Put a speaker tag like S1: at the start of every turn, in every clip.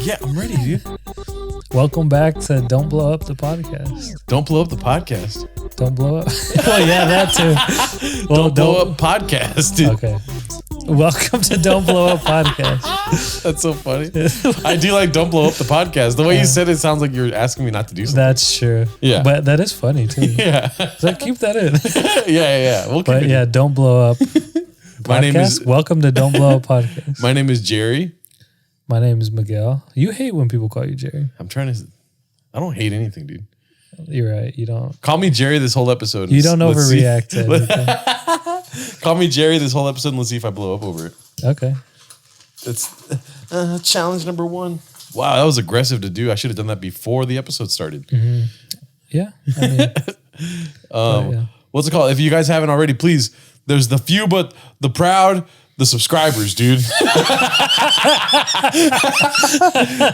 S1: Yeah, I'm ready, dude.
S2: Welcome back to Don't Blow Up the Podcast.
S1: Don't blow up the podcast.
S2: Don't blow up. Oh yeah, that too. Well,
S1: Don't blow up podcast, dude.
S2: Okay. Welcome to Don't Blow Up Podcast.
S1: That's so funny. I do like Don't Blow Up the Podcast. The way you said it sounds like you're asking me not to do something.
S2: That's true.
S1: Yeah.
S2: But that is funny too.
S1: Yeah.
S2: So keep that in.
S1: Yeah. We'll
S2: But yeah, Don't Blow Up Podcast.
S1: My name is
S2: Welcome to Don't Blow Up Podcast.
S1: My name is Jerry.
S2: My name is Miguel. You hate when people call you Jerry.
S1: I don't hate anything, dude.
S2: You're right. You don't.
S1: Call me Jerry this whole episode.
S2: You don't overreact to anything.
S1: Call me Jerry this whole episode and let's see if I blow up over it.
S2: Okay.
S1: It's challenge number 1. Wow, that was aggressive to do. I should have done that before the episode started.
S2: Mm-hmm. Yeah. I mean, yeah.
S1: What's it called? If you guys haven't already, please, there's the few but the proud, the subscribers, dude.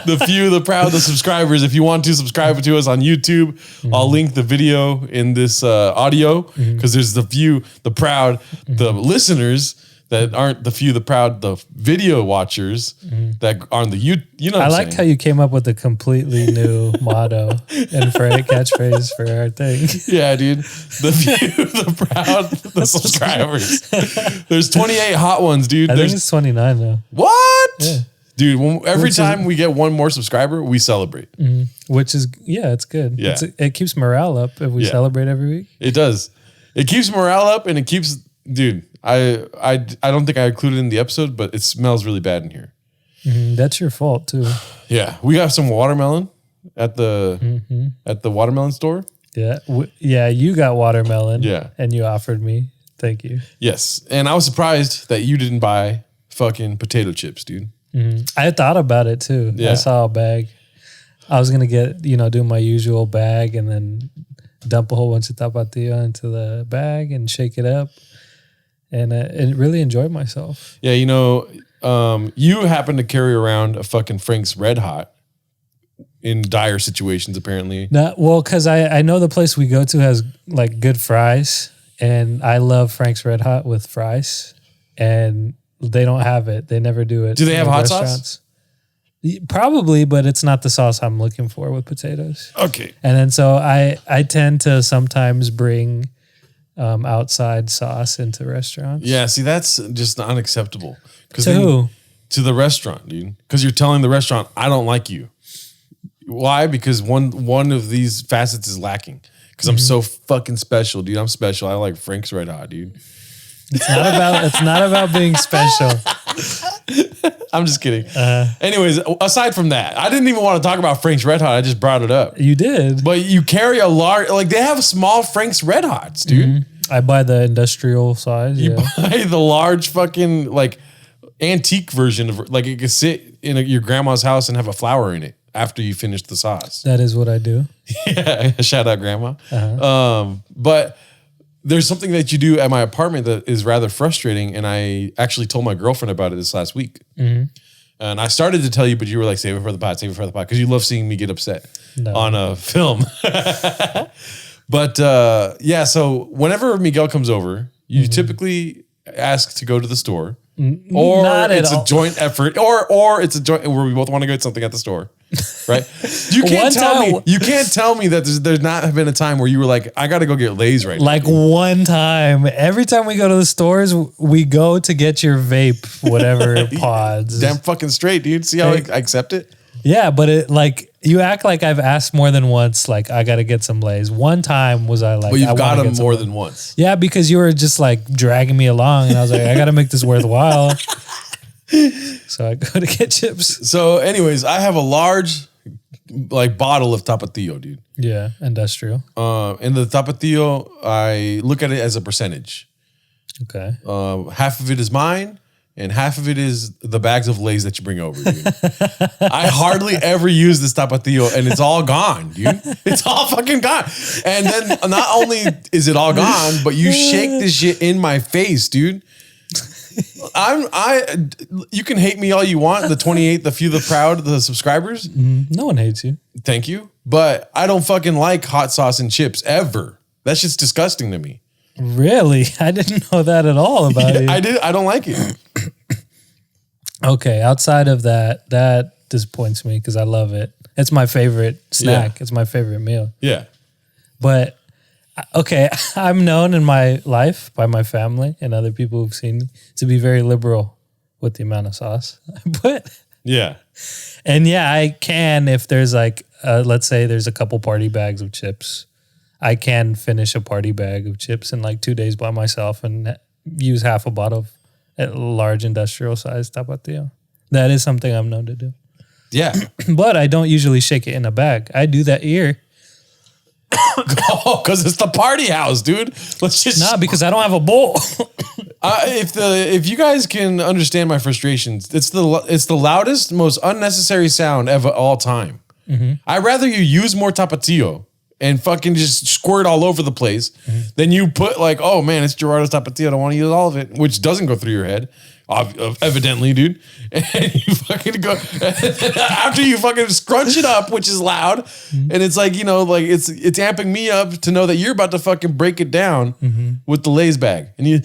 S1: The few, the proud, the subscribers. If you want to subscribe to us on YouTube, I'll link the video in this audio because there's the few, the proud, the listeners that aren't the few, the proud, the video watchers that aren't the you know what
S2: I
S1: I'm
S2: like
S1: saying?
S2: how you came up with a completely new motto and catchphrase for our thing.
S1: Yeah, dude. The few, the proud, the subscribers. There's 28 hot ones, dude.
S2: I think it's 29 now.
S1: What?
S2: Yeah.
S1: Dude, every time we get one more subscriber, we celebrate.
S2: Which is, it's good.
S1: Yeah.
S2: It keeps morale up if we celebrate every week.
S1: It does. It keeps morale up and it keeps, dude, I don't think I included it in the episode, but it smells really bad in here.
S2: That's your fault too.
S1: Yeah. We got some watermelon at the watermelon store.
S2: Yeah. You got watermelon.
S1: Yeah.
S2: And you offered me. Thank you.
S1: Yes. And I was surprised that you didn't buy fucking potato chips, dude.
S2: I thought about it too.
S1: Yeah.
S2: I saw a bag. I was going to get, do my usual bag and then dump a whole bunch of tapatio into the bag and shake it up. And really enjoyed myself.
S1: Yeah, you happen to carry around a fucking Frank's Red Hot in dire situations, apparently.
S2: Because I know the place we go to has like good fries, and I love Frank's Red Hot with fries, and they don't have it. They never do it.
S1: Do they have hot sauce?
S2: Probably, but it's not the sauce I'm looking for with potatoes.
S1: Okay.
S2: And then so I tend to sometimes bring outside sauce into restaurants.
S1: Yeah, see, that's just unacceptable.
S2: To who?
S1: To the restaurant, dude. Because you're telling the restaurant, I don't like you. Why? Because one of these facets is lacking. Because I'm so fucking special, dude. I'm special. I like Frank's Red Hot, dude.
S2: It's not about being special.
S1: I'm just kidding. Anyways, aside from that, I didn't even want to talk about Frank's Red Hot. I just brought it up.
S2: You did.
S1: But you carry a large, like they have small Frank's Red Hots, dude.
S2: I buy the industrial size.
S1: You buy the large fucking like antique version of like it could sit in your grandma's house and have a flower in it after you finish the sauce.
S2: That is what I do.
S1: Yeah, shout out grandma. But there's something that you do at my apartment that is rather frustrating, and I actually told my girlfriend about it this last week. And I started to tell you, but you were like, save it for the pod, because you love seeing me get upset on a film. But so whenever Miguel comes over, you typically ask to go to the store, or it's a joint effort, or it's a joint where we both want to go get something at the store. Right? You can't tell me that there's not been a time where you were like, I got to go get Lay's right now.
S2: Like one time, every time we go to the stores, we go to get your vape, whatever pods.
S1: Damn fucking straight, dude. See how I accept it?
S2: Yeah, but it like you act like I've asked more than once. Like I got to get some Lay's. One time was I like,
S1: but you've got them more than once.
S2: Yeah, because you were just like dragging me along, and I was like, I got to make this worthwhile. So I go to get chips.
S1: So, anyways, I have a large like bottle of tapatio, dude.
S2: Yeah, industrial.
S1: And the tapatio, I look at it as a percentage.
S2: Okay.
S1: Half of it is mine, and half of it is the bags of Lay's that you bring over, dude. I hardly ever use this tapatio, and it's all gone, dude. It's all fucking gone. And then not only is it all gone, but you shake this shit in my face, dude. You can hate me all you want. The 28, the few, the proud, the subscribers.
S2: No one hates you.
S1: Thank you. But I don't fucking like hot sauce and chips ever. That shit's disgusting to me.
S2: Really? I didn't know that at all about you.
S1: I don't like it.
S2: Okay. Outside of that disappoints me because I love it. It's my favorite snack. Yeah. It's my favorite meal.
S1: Yeah.
S2: But okay, I'm known in my life by my family and other people who've seen me to be very liberal with the amount of sauce. But
S1: yeah.
S2: And yeah, I can, if there's like, let's say there's a couple party bags of chips, I can finish a party bag of chips in like 2 days by myself and use half a bottle of a large industrial size tapatio. That is something I'm known to do.
S1: Yeah.
S2: But I don't usually shake it in a bag. I do that here.
S1: Oh, because it's the party house, dude. Let's just
S2: because I don't have a bowl.
S1: If you guys can understand my frustrations, it's the loudest, most unnecessary sound of all time. Mm-hmm. I'd rather you use more tapatio and fucking just squirt all over the place than you put like, oh man, it's Gerardo's tapatio. I don't want to use all of it, which doesn't go through your head. Evidently, dude. And you fucking go after you fucking scrunch it up, which is loud, and it's like, like it's amping me up to know that you're about to fucking break it down with the Lay's bag, and you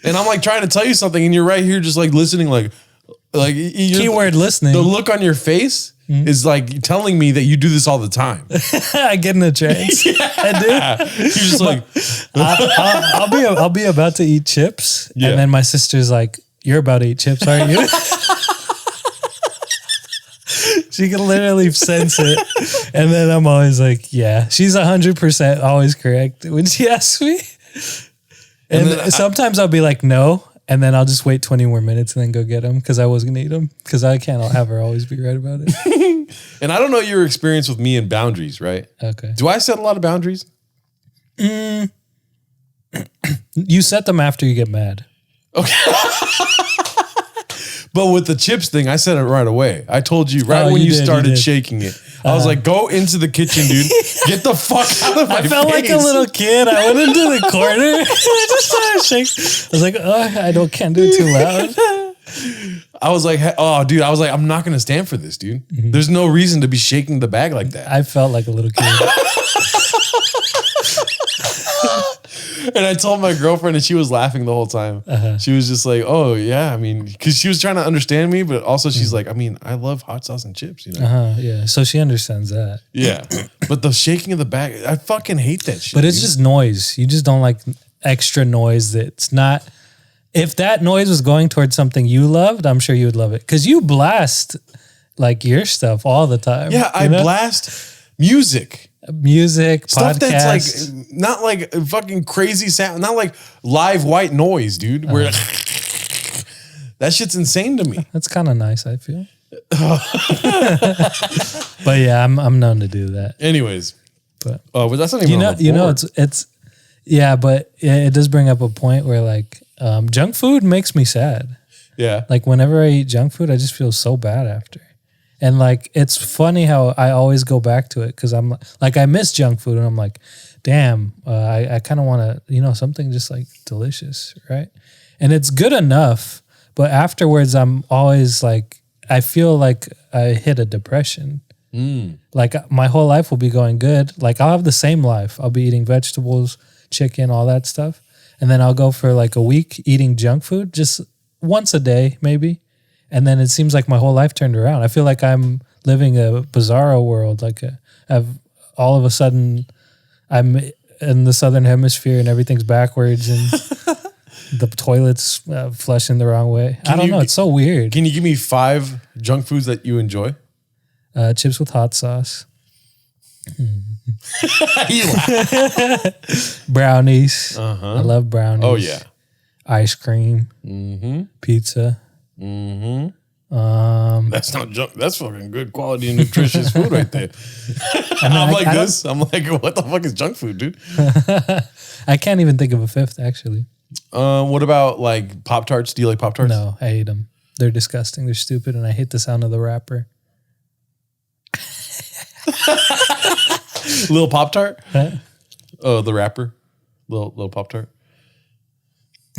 S1: and I'm like trying to tell you something, and you're right here just like listening, like
S2: keyword listening.
S1: The look on your face is like telling me that you do this all the time.
S2: I get in a trance. Yeah. I do.
S1: You're just like,
S2: I'll be about to eat chips, and then my sister's like, "You're about to eat chips, aren't you?" She can literally sense it, and then I'm always like, "Yeah." She's 100% always correct when she asks me, and sometimes I'll be like, "No." And then I'll just wait 20 more minutes and then go get them because I was going to eat them because I can't have her always be right about it.
S1: And I don't know your experience with me and boundaries, right?
S2: Okay.
S1: Do I set a lot of boundaries?
S2: You set them after you get mad.
S1: Okay. But with the chips thing, I said it right away. I told you when you started shaking it. I was like, go into the kitchen, dude. Get the fuck out of my face.
S2: I felt like a little kid. I went into the corner. I just started shaking. I was like, oh, can't do it too loud.
S1: I was like, oh, dude. I was like, I'm not going to stand for this, dude. Mm-hmm. There's no reason to be shaking the bag like that.
S2: I felt like a little kid.
S1: And I told my girlfriend, and she was laughing the whole time. She was just like, "Oh yeah," I mean, because she was trying to understand me, but also she's like, "I mean, I love hot sauce and chips, you know."
S2: Yeah, so she understands that.
S1: Yeah, but the shaking of the bag, I fucking hate that shit.
S2: But it's just noise. You just don't like extra noise. That's not. If that noise was going towards something you loved, I'm sure you would love it because you blast like your stuff all the time.
S1: Yeah, I blast music.
S2: Stuff podcasts.
S1: That's like not like fucking crazy sound, not like live white noise, dude. Where that shit's insane to me.
S2: That's kind of nice, I feel. But yeah, I'm known to do that.
S1: Anyways,
S2: but
S1: that's not even.
S2: It's yeah, but it does bring up a point where like junk food makes me sad.
S1: Yeah,
S2: like whenever I eat junk food, I just feel so bad after. And like, it's funny how I always go back to it because I'm like, I miss junk food and I'm like, damn, I kind of want to, something just like delicious, right? And it's good enough, but afterwards I'm always like, I feel like I hit a depression. Like my whole life will be going good. Like I'll have the same life. I'll be eating vegetables, chicken, all that stuff. And then I'll go for like a week eating junk food, just once a day, maybe. And then it seems like my whole life turned around. I feel like I'm living a bizarro world. Like all of a sudden I'm in the southern hemisphere and everything's backwards and the toilet's flushing the wrong way. I don't know. It's so weird.
S1: Can you give me 5 junk foods that you enjoy?
S2: Chips with hot sauce. Brownies. I love brownies.
S1: Oh, yeah.
S2: Ice cream. Pizza.
S1: That's not junk. That's fucking good quality and nutritious food right there. I'm like this. I'm like, what the fuck is junk food, dude?
S2: I can't even think of a 5th, actually.
S1: What about like Pop-Tarts? Do you like Pop-Tarts?
S2: No, I hate them. They're disgusting. They're stupid, and I hate the sound of the wrapper.
S1: Little Pop-Tart?
S2: Huh?
S1: Oh, the wrapper. Little Pop-Tart.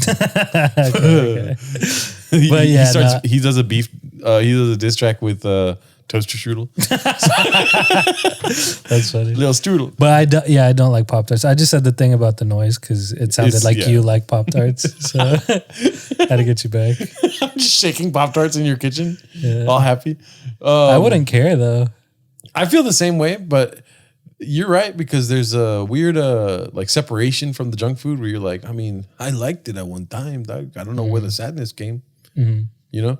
S2: Okay. But yeah,
S1: he does a diss track with toaster strudel.
S2: That's funny.
S1: Little strudel.
S2: But I don't like Pop-Tarts. I just said the thing about the noise because it sounded you like Pop-Tarts. So had to get you back.
S1: I'm just shaking Pop-Tarts in your kitchen. Yeah. All happy.
S2: I wouldn't care though. I
S1: feel the same way, but you're right because there's a weird like separation from the junk food where you're like, I mean, I liked it at one time. Dog. I don't know where the sadness came. Mm-hmm. You know?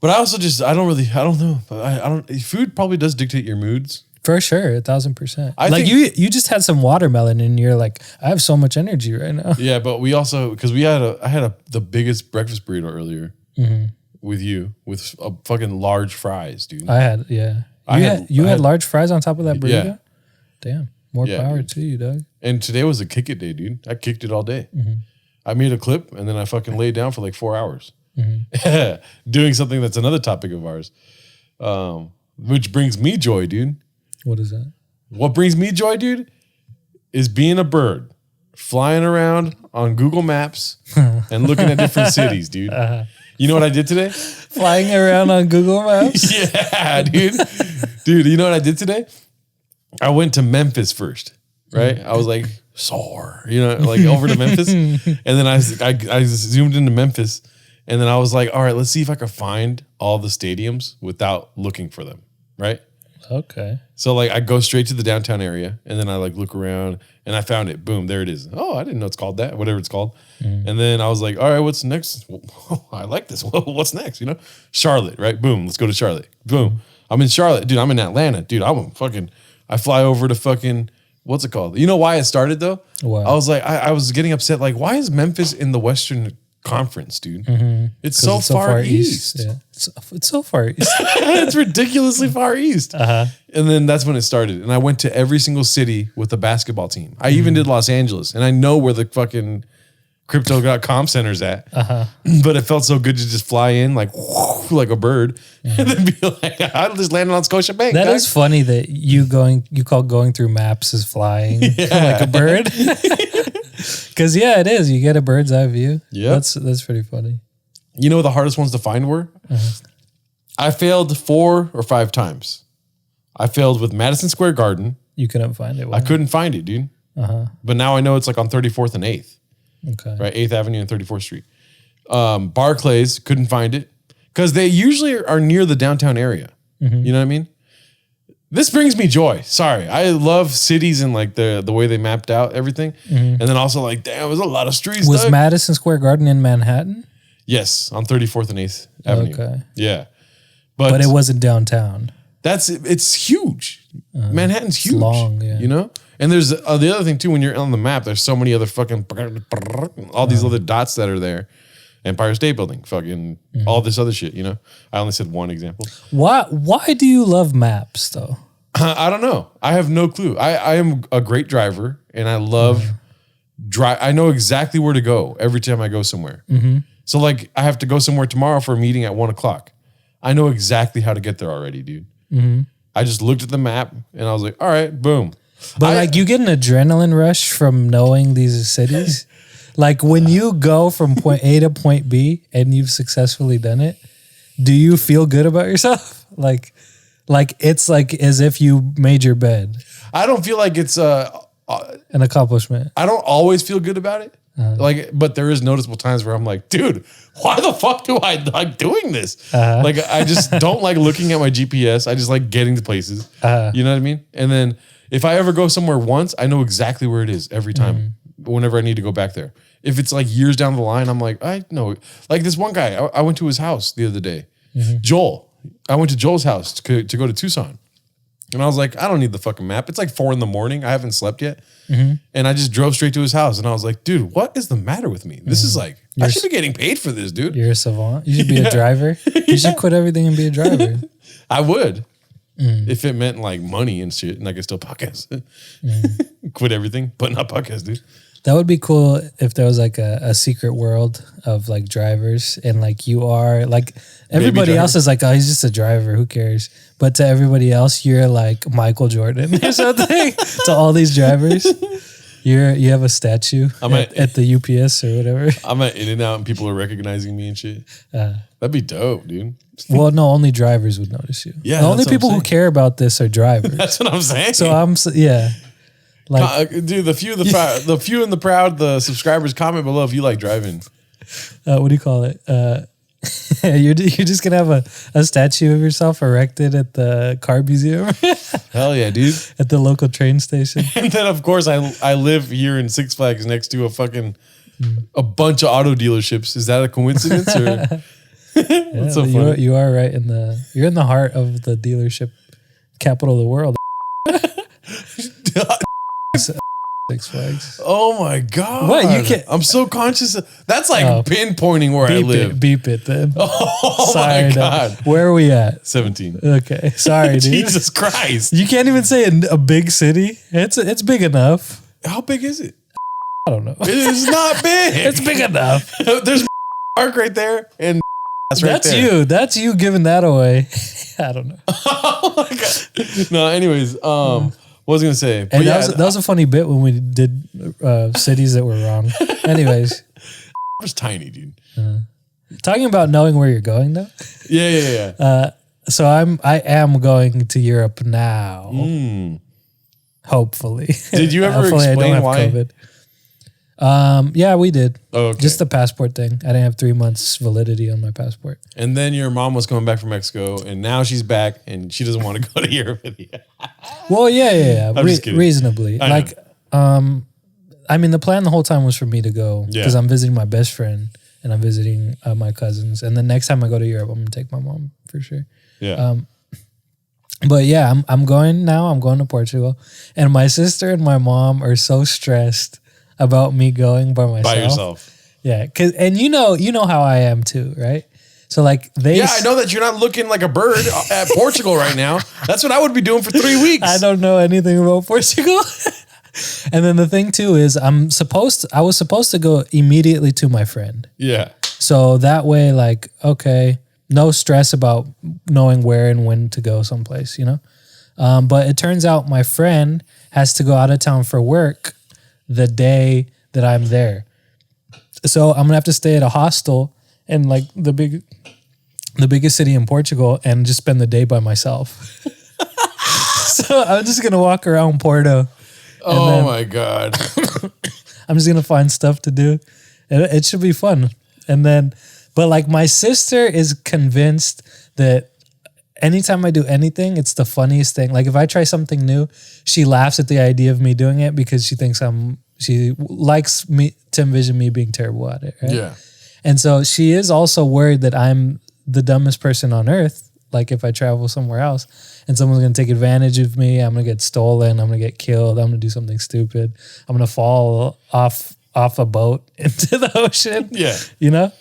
S1: But I also just, I don't know. Food probably does dictate your moods.
S2: For sure, 1,000%. Like you just had some watermelon and you're like, I have so much energy right now.
S1: Yeah, but we also, because I had the biggest breakfast burrito earlier with you with a fucking large fries, dude.
S2: I had, yeah. You had large fries on top of that burrito? Yeah. Damn. More power to you, Doug.
S1: And today was a kick it day, dude. I kicked it all day. Mm-hmm. I made a clip and then I fucking laid down for like 4 hours. Mm-hmm. Doing something that's another topic of ours, which brings me joy, dude.
S2: What is that?
S1: What brings me joy, dude, is being a bird, flying around on Google Maps and looking at different cities, dude. You know what I did today?
S2: Flying around on Google Maps?
S1: Yeah, dude. Dude, you know what I did today? I went to Memphis first, right? I was like, soar, like over to Memphis. And then I zoomed into Memphis. And then I was like, all right, let's see if I can find all the stadiums without looking for them, right?
S2: Okay.
S1: So like I go straight to the downtown area and then I like look around and I found it. Boom, there it is. Oh, I didn't know it's called that, whatever it's called. And then I was like, all right, what's next? I like this. What's next? Charlotte, right? Boom, let's go to Charlotte. Boom. I'm in Charlotte. Dude, I'm in Atlanta. Dude, I fly over to fucking, what's it called? You know why it started though?
S2: Wow.
S1: I was like, I was getting upset. Like, why is Memphis in the Western Conference, dude? Mm-hmm. It's so far east.
S2: Yeah. It's so far east.
S1: It's ridiculously far east.
S2: Uh-huh.
S1: And then that's when it started. And I went to every single city with the basketball team. I even did Los Angeles. And I know where the fucking Crypto.com center's at. Uh-huh. But it felt so good to just fly in like a bird and then be like, I just landed on Scotiabank.
S2: That is funny that you call going through maps as flying like a bird. Because it is. You get a bird's eye view. Yeah, that's pretty funny.
S1: You know what the hardest ones to find were? Uh-huh. I failed 4 or 5 times. I failed with Madison Square Garden.
S2: You couldn't find it.
S1: I couldn't find it, dude. Uh-huh. But now I know it's like on 34th and 8th.
S2: Okay.
S1: Right, 8th Avenue and 34th Street. Barclays, couldn't find it. Because they usually are near the downtown area. Mm-hmm. You know what I mean? This brings me joy. Sorry. I love cities and like the way they mapped out everything. Mm-hmm. And then also like, damn, there's a lot of streets.
S2: Was Madison Square Garden in Manhattan?
S1: Yes, on 34th and 8th Avenue.
S2: Okay.
S1: Yeah.
S2: But it wasn't downtown.
S1: It's huge. Manhattan's huge. It's
S2: long, yeah.
S1: You know? And there's the other thing too, when you're on the map, there's so many other fucking, all these other dots that are there. Empire State Building, fucking all this other shit, I only said one example.
S2: Why do you love maps though?
S1: I don't know. I have no clue. I am a great driver and I love drive. I know exactly where to go every time I go somewhere. Mm-hmm. So like I have to go somewhere tomorrow for a meeting at 1:00. I know exactly how to get there already, dude. Mm-hmm. I just looked at the map and I was like, all right, boom.
S2: But you get an adrenaline rush from knowing these cities. Like when you go from point A to point B and you've successfully done it, do you feel good about yourself? Like it's like as if you made your bed.
S1: I don't feel like it's
S2: an accomplishment.
S1: I don't always feel good about it. But there is noticeable times where I'm like, dude, why the fuck do I like doing this? Uh-huh. Like I just don't like looking at my GPS. I just like getting to places. Uh-huh. You know what I mean? And then if I ever go somewhere once, I know exactly where it is every time. Mm-hmm. Whenever I need to go back there. If it's like years down the line, I'm like, I know. Like this one guy, I went to his house the other day. Mm-hmm. Joel. I went to Joel's house to go to Tucson. And I was like, I don't need the fucking map. It's like 4 a.m. I haven't slept yet. Mm-hmm. And I just drove straight to his house. And I was like, dude, what is the matter with me? This is like, I should be getting paid for this, dude.
S2: You're a savant. You should be a driver. You should quit everything and be a driver.
S1: I would. If it meant like money and shit and I could still podcast. Quit everything, but not podcast, dude.
S2: That would be cool if there was like a secret world of like drivers and like you are like everybody else is like, oh, he's just a driver. Who cares? But to everybody else, you're like Michael Jordan or something to all these drivers. You have a statue at the UPS or whatever.
S1: I'm at In-N-Out and people are recognizing me and shit. That'd be dope, dude.
S2: Well, no, only drivers would notice you.
S1: Yeah,
S2: the only people who care about this are drivers.
S1: That's what I'm saying.
S2: So like,
S1: dude, the few and the proud, the subscribers, comment below if you like driving.
S2: What do you call it? You're just gonna have a statue of yourself erected at the car museum.
S1: Hell yeah, dude!
S2: At the local train station.
S1: And then of course I live here in Six Flags next to a bunch of auto dealerships. Is that a coincidence or? That's so funny.
S2: You are right you're in the heart of the dealership capital of the world. Six Flags.
S1: Oh my god!
S2: What you can't?
S1: I'm so conscious. That's like pinpointing where I live.
S2: Beep it then.
S1: Oh
S2: sorry,
S1: my god!
S2: No. Where are we at?
S1: 17.
S2: Okay, sorry, dude.
S1: Jesus Christ!
S2: You can't even say a big city. It's big enough.
S1: How big is it?
S2: I don't know.
S1: It is not big.
S2: It's big enough.
S1: There's park right there, and
S2: that's you. That's you giving that away. I don't know.
S1: Oh my god! No, anyways, what was I gonna say?
S2: And that was a funny bit when we did cities that were wrong. Anyways,
S1: it was tiny, dude.
S2: Talking about knowing where you're going, though.
S1: Yeah.
S2: So I am going to Europe now. Hopefully.
S1: Did you ever explain why? COVID.
S2: Yeah, we did.
S1: Oh, okay.
S2: Just the passport thing. I didn't have 3 months validity on my passport.
S1: And then your mom was coming back from Mexico, and now she's back, and she doesn't want to go to Europe.
S2: Well, yeah. Reasonably. I mean, the plan the whole time was for me to go because I'm visiting my best friend and I'm visiting my cousins. And the next time I go to Europe, I'm gonna take my mom for sure.
S1: Yeah.
S2: But yeah, I'm going now. I'm going to Portugal, and my sister and my mom are so stressed about me going by myself.
S1: By yourself.
S2: Yeah, and you know how I am too, right? So like
S1: I know that you're not looking like a bird at Portugal right now. That's what I would be doing for 3 weeks.
S2: I don't know anything about Portugal. And then the thing too is I was supposed to go immediately to my friend.
S1: Yeah.
S2: So that way, like, okay, no stress about knowing where and when to go someplace, you know? But it turns out my friend has to go out of town for work the day that I'm there. So I'm gonna have to stay at a hostel in like the biggest city in Portugal and just spend the day by myself. So I'm just gonna walk around Porto.
S1: Oh my God.
S2: I'm just gonna find stuff to do. It should be fun. And then, but like my sister is convinced that anytime I do anything, it's the funniest thing. Like if I try something new, she laughs at the idea of me doing it because she thinks she likes me to envision me being terrible at it. Right? Yeah. And so she is also worried that I'm the dumbest person on earth. Like if I travel somewhere else and someone's going to take advantage of me, I'm going to get stolen. I'm going to get killed. I'm going to do something stupid. I'm going to fall off a boat into the ocean. Yeah. You know?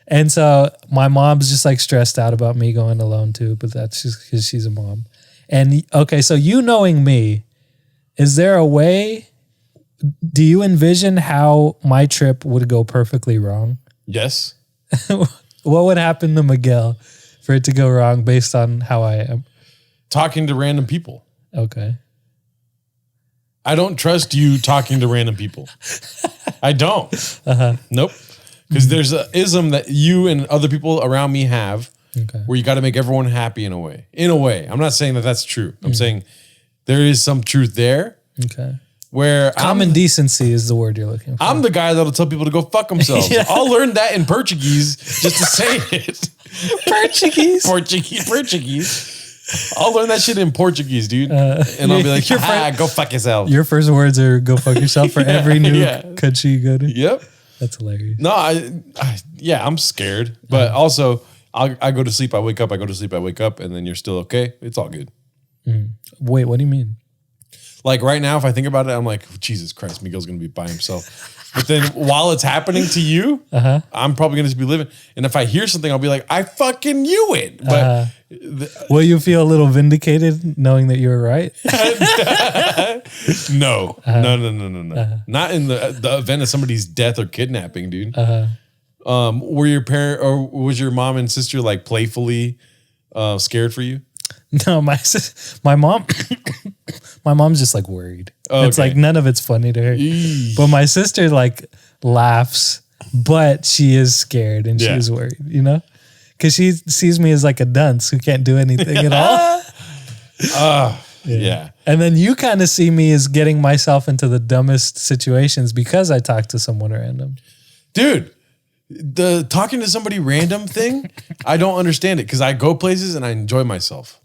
S2: And so my mom's just like stressed out about me going alone too, but that's just because she's a mom. And okay, so you knowing me, is there a way, do you envision how my trip would go perfectly wrong?
S1: Yes.
S2: What would happen to Miguel for it to go wrong based on how I am?
S1: Talking to random people.
S2: Okay.
S1: I don't trust you talking to random people. I don't. Nope. Because there's an ism that you and other people around me have where you got to make everyone happy in a way. In a way. I'm not saying that that's true. I'm saying there is some truth there.
S2: Okay.
S1: Where
S2: common decency is the word you're looking for.
S1: I'm the guy that'll tell people to go fuck themselves. Yeah. I'll learn that in Portuguese just to say it. Portuguese. I'll learn that shit in Portuguese, dude. And I'll be like, go fuck yourself.
S2: Your first words are go fuck yourself for every new country you go to.
S1: Yep.
S2: That's hilarious.
S1: No, I'm scared. But also, I go to sleep, I wake up, I go to sleep, I wake up, and then you're still okay. It's all good.
S2: Wait, what do you mean?
S1: Like right now, if I think about it, I'm like, Jesus Christ, Miguel's going to be by himself. But then while it's happening to you, I'm probably going to be living. And if I hear something, I'll be like, I fucking knew it. But
S2: will you feel a little vindicated knowing that you were right?
S1: No. Not in the event of somebody's death or kidnapping, dude. Were your parent or was your mom and sister like playfully scared for you?
S2: No, my mom, my mom's just like worried.
S1: Oh,
S2: it's like none of it's funny to her.
S1: Eesh.
S2: But my sister like laughs, but she is scared and she is worried, you know? Because she sees me as like a dunce who can't do anything at all.
S1: Yeah.
S2: And then you kind of see me as getting myself into the dumbest situations because I talk to someone random.
S1: Dude, the talking to somebody random thing, I don't understand it because I go places and I enjoy myself.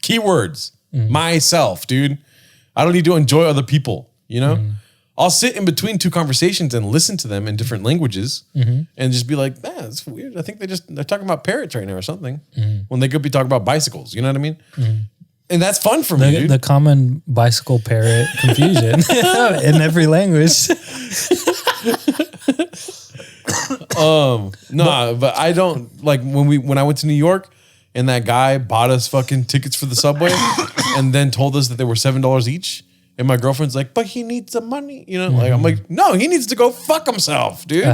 S1: Keywords, myself, dude. I don't need to enjoy other people, you know? I'll sit in between two conversations and listen to them in different languages and just be like, man, it's weird. I think they're talking about parrots right now or something when they could be talking about bicycles. You know what I mean? And that's fun for me, dude.
S2: The common bicycle parrot confusion in every language.
S1: But I don't like when I went to New York and that guy bought us fucking tickets for the subway and then told us that they were $7 each. And my girlfriend's like, but he needs the money. You know, like I'm like, no, he needs to go fuck himself, dude.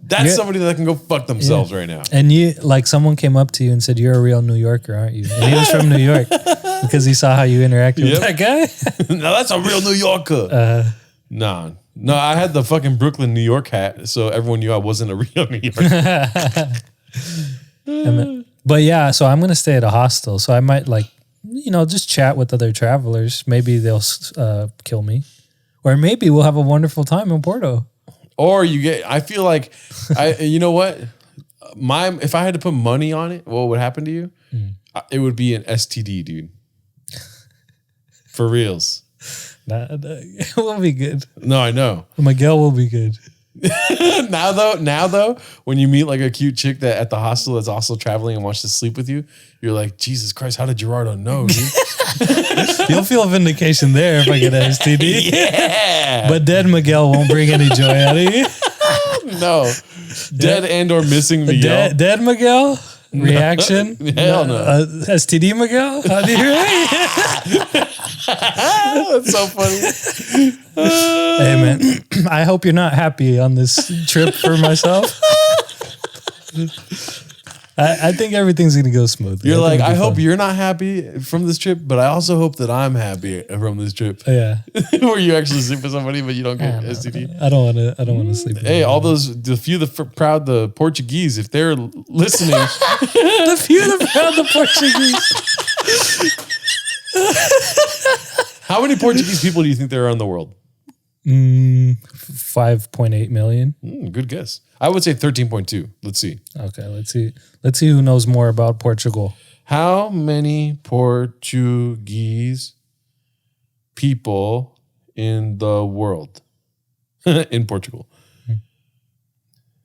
S1: That's somebody that can go fuck themselves right now.
S2: And you, like, someone came up to you and said, "You're a real New Yorker, aren't you?" And he was from New York because he saw how you interacted with that guy.
S1: Now that's a real New Yorker. No, I had the fucking Brooklyn, New York hat, so everyone knew I wasn't a real New Yorker.
S2: But yeah, so I'm gonna stay at a hostel, so I might just chat with other travelers. Maybe they'll kill me, or maybe we'll have a wonderful time in Porto.
S1: Or I feel like, you know what? If I had to put money on it, what would happen to you? It would be an STD, dude. For reals.
S2: It will be good.
S1: No, I know.
S2: Miguel will be good.
S1: Now though, when you meet like a cute chick that at the hostel that's also traveling and wants to sleep with you, you're like, Jesus Christ, how did Gerardo know, dude?
S2: You'll feel vindication there if I get an STD.
S1: Yeah.
S2: But dead Miguel won't bring any joy out of you.
S1: No. Dead and or missing Miguel.
S2: Dead Miguel? Reaction?
S1: Hell no.
S2: STD Miguel? How do you react?
S1: That's so funny.
S2: Hey man, I hope you're not happy on this trip for myself. I think everything's gonna go smooth.
S1: You're like, I hope you're not happy from this trip, but I also hope that I'm happy from this trip.
S2: Yeah.
S1: Where you actually sleep with somebody, but you don't get STD.
S2: I don't want to sleep.
S1: Hey, all the Portuguese, if they're listening,
S2: the Portuguese.
S1: How many Portuguese people do you think there are in the world?
S2: 5.8 million.
S1: Good guess. I would say 13.2. Let's see.
S2: Okay, let's see. Let's see who knows more about Portugal.
S1: How many Portuguese people in the world? In Portugal.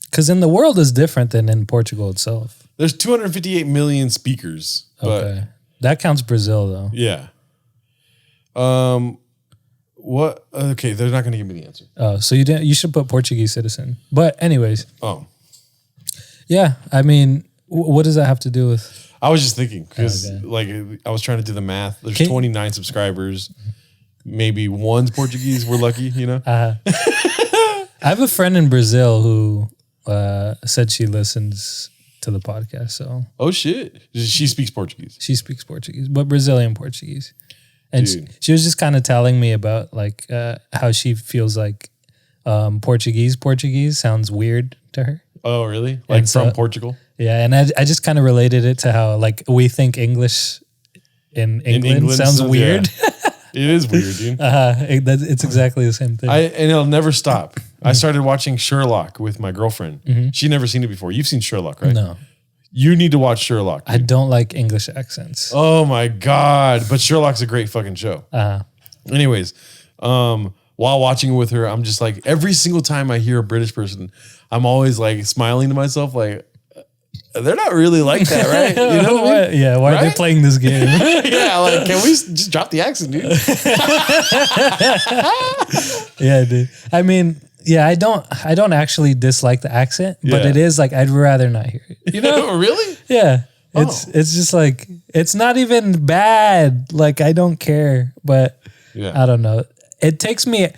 S2: Because in the world is different than in Portugal itself.
S1: There's 258 million speakers.
S2: Okay. That counts Brazil though.
S1: Yeah. What? Okay, they're not going to give me the answer.
S2: Oh, so you should put Portuguese citizen. But anyways.
S1: Oh.
S2: Yeah, I mean, what does that have to do with?
S1: I was just thinking because I was trying to do the math. There's 29 subscribers. Maybe one's Portuguese. We're lucky, you know?
S2: I have a friend in Brazil who said she listens to the podcast. So.
S1: Oh, shit. She speaks Portuguese.
S2: She speaks Portuguese, but Brazilian Portuguese. And she was just kind of telling me about like how she feels like Portuguese sounds weird to her.
S1: Oh, really? Like from Portugal?
S2: Yeah, and I just kind of related it to how like we think English in England sounds weird.
S1: Yeah. It is weird, dude.
S2: It's exactly the same thing.
S1: And it'll never stop. I started watching Sherlock with my girlfriend. She'd never seen it before. You've seen Sherlock, right?
S2: No.
S1: You need to watch Sherlock.
S2: Dude. I don't like English accents.
S1: Oh my God. But Sherlock's a great fucking show. Anyways, while watching it with her, I'm just like, every single time I hear a British person, I'm always like smiling to myself, like, they're not really like that, right? You know what I mean?
S2: Yeah, why are they playing this game?
S1: Yeah, like, can we just drop the accent, dude?
S2: Yeah, dude. I mean, yeah, I don't actually dislike the accent, but it is like I'd rather not hear it. You know?
S1: Really?
S2: Yeah. It's just like it's not even bad. Like I don't care, but I don't know. It takes me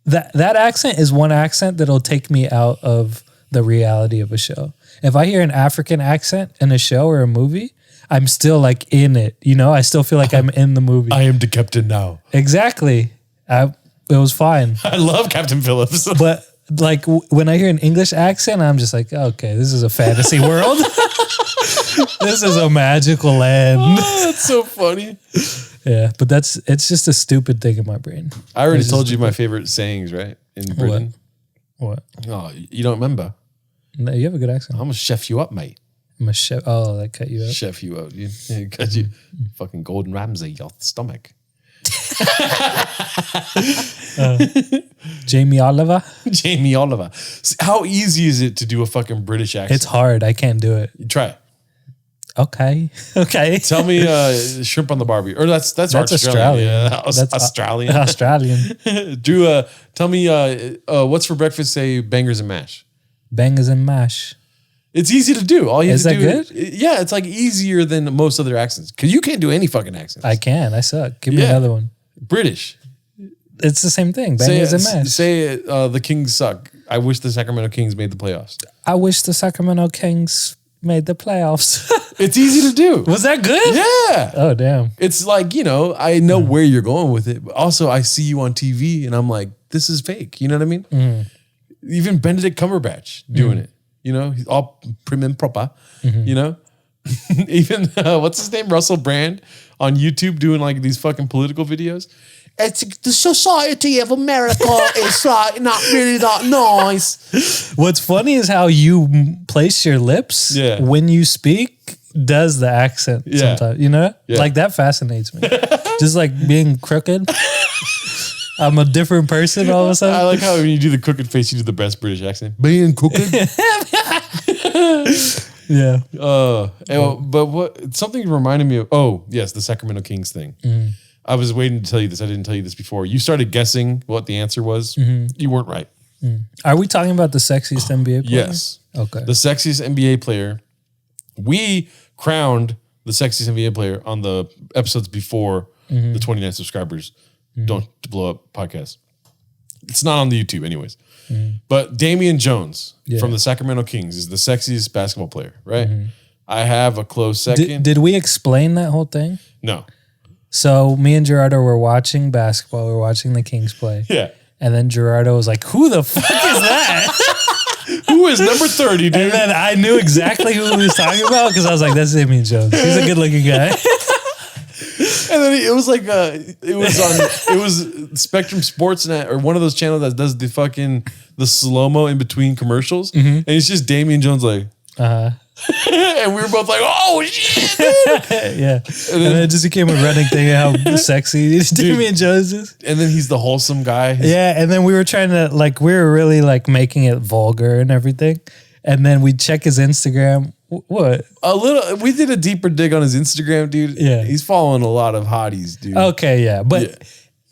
S2: that accent is one accent that'll take me out of the reality of a show. If I hear an African accent in a show or a movie, I'm still like in it. You know, I still feel like I'm in the movie.
S1: I am the captain now.
S2: Exactly. It was fine.
S1: I love Captain Phillips.
S2: But like when I hear an English accent, I'm just like, okay, this is a fantasy world. This is a magical land.
S1: Oh, that's so funny.
S2: Yeah, but it's just a stupid thing in my brain.
S1: I already told you my favorite sayings, right? In Britain.
S2: What?
S1: Oh, you don't remember?
S2: No, you have a good accent.
S1: I'm gonna chef you up, mate.
S2: I'm a chef. Oh, that cut you up.
S1: Chef you up, dude. Yeah, cut you fucking Gordon Ramsay off the stomach.
S2: Jamie Oliver.
S1: Jamie Oliver. How easy is it to do a fucking British accent?
S2: It's hard. I can't do it.
S1: You try it.
S2: Okay.
S1: Tell me shrimp on the Barbie. Or that's
S2: Australian.
S1: Yeah,
S2: That's
S1: Australian.
S2: Australian.
S1: Drew, tell me what's for breakfast? Say bangers and mash.
S2: Bangers and mash.
S1: It's easy to do. All you have
S2: Is
S1: to
S2: that
S1: do
S2: good?
S1: Yeah, it's like easier than most other accents. Because you can't do any fucking accents.
S2: I can. I suck. Give me another one.
S1: British.
S2: It's the same thing. Bangers and mash.
S1: Say the Kings suck. I wish the Sacramento Kings made the playoffs.
S2: I wish the Sacramento Kings made the playoffs.
S1: It's easy to do.
S2: Was that good?
S1: Yeah.
S2: Oh, damn.
S1: It's like, I know where you're going with it, but also I see you on TV and I'm like, this is fake. You know what I mean? Even Benedict Cumberbatch doing it. He's all prim and proper, Even, what's his name? Russell Brand on YouTube doing like these fucking political videos. It's the society of America is not really that nice.
S2: What's funny is how you place your lips when you speak does the accent sometimes, Yeah. Like that fascinates me. Just like being crooked. I'm a different person all of a sudden.
S1: I like how when you do the crooked face, you do the best British accent. Being crooked.
S2: Yeah.
S1: But something reminded me of, the Sacramento Kings thing. I was waiting to tell you this. I didn't tell you this before. You started guessing what the answer was. You weren't right.
S2: Are we talking about the sexiest NBA player?
S1: Yes.
S2: Okay.
S1: The sexiest NBA player. We crowned the sexiest NBA player on the episodes before the 29 subscribers. Don't blow up podcast. It's not on the YouTube anyways. But Damian Jones from the Sacramento Kings is the sexiest basketball player, right? I have a close second.
S2: Did we explain that whole thing?
S1: No.
S2: So me and Gerardo were watching basketball. We were watching the Kings play.
S1: Yeah.
S2: And then Gerardo was like, who the fuck is that?
S1: Who is number 30, dude?
S2: And then I knew exactly who he was talking about because I was like, that's Damian Jones. He's a good looking guy.
S1: And then it was like it was Spectrum Sportsnet or one of those channels that does the slow-mo in between commercials. And it's just Damian Jones like and we were both like, oh shit, dude.
S2: Yeah. And then it just became a running thing of how sexy Damian Jones is.
S1: And then he's the wholesome guy.
S2: Yeah, and then we were trying to we were really making it vulgar and everything. And then we check his Instagram. What?
S1: We did a deeper dig on his Instagram, dude.
S2: Yeah.
S1: He's following a lot of hotties, dude.
S2: Okay, yeah. But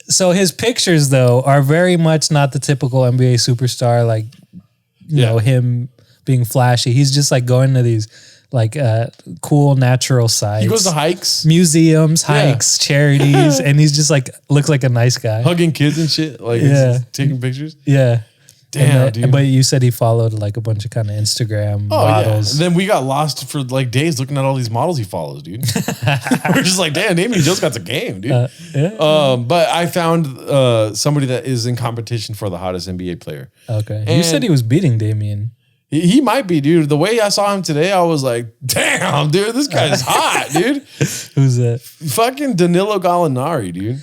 S2: so his pictures though are very much not the typical NBA superstar, you know, him being flashy. He's just going to these cool natural sites.
S1: He goes to hikes.
S2: Museums, hikes, charities, and he's just looks like a nice guy.
S1: Hugging kids and shit. Taking pictures.
S2: Yeah.
S1: Damn, dude.
S2: But you said he followed a bunch of kind of Instagram models.
S1: Yeah. And then we got lost for days looking at all these models he follows, dude. We're just like, damn, Damian Jones got the game, dude. But I found somebody that is in competition for the hottest NBA player.
S2: Okay. And you said he was beating Damian.
S1: He might be, dude. The way I saw him today, I was like, damn, dude, this guy's hot, dude.
S2: Who's that? Fucking
S1: Danilo Gallinari, dude.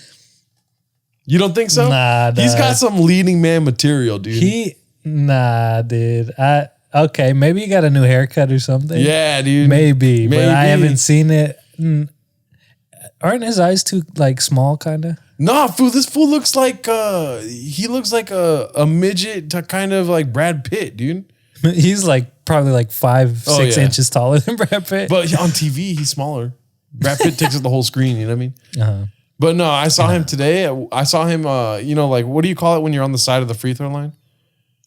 S1: You don't think so?
S2: Nah,
S1: he's got some leading man material, dude.
S2: Nah, dude. Okay, maybe he got a new haircut or something.
S1: Yeah, dude.
S2: Maybe. But I haven't seen it. Aren't his eyes too small, kind of?
S1: Nah, fool. This fool looks like he looks like a midget, to kind of like Brad Pitt, dude.
S2: He's probably 5-6 inches taller than Brad Pitt.
S1: But on TV, he's smaller. Brad Pitt takes up the whole screen. You know what I mean? But no, I saw him today. I saw him, what do you call it when you're on the side of the free throw line?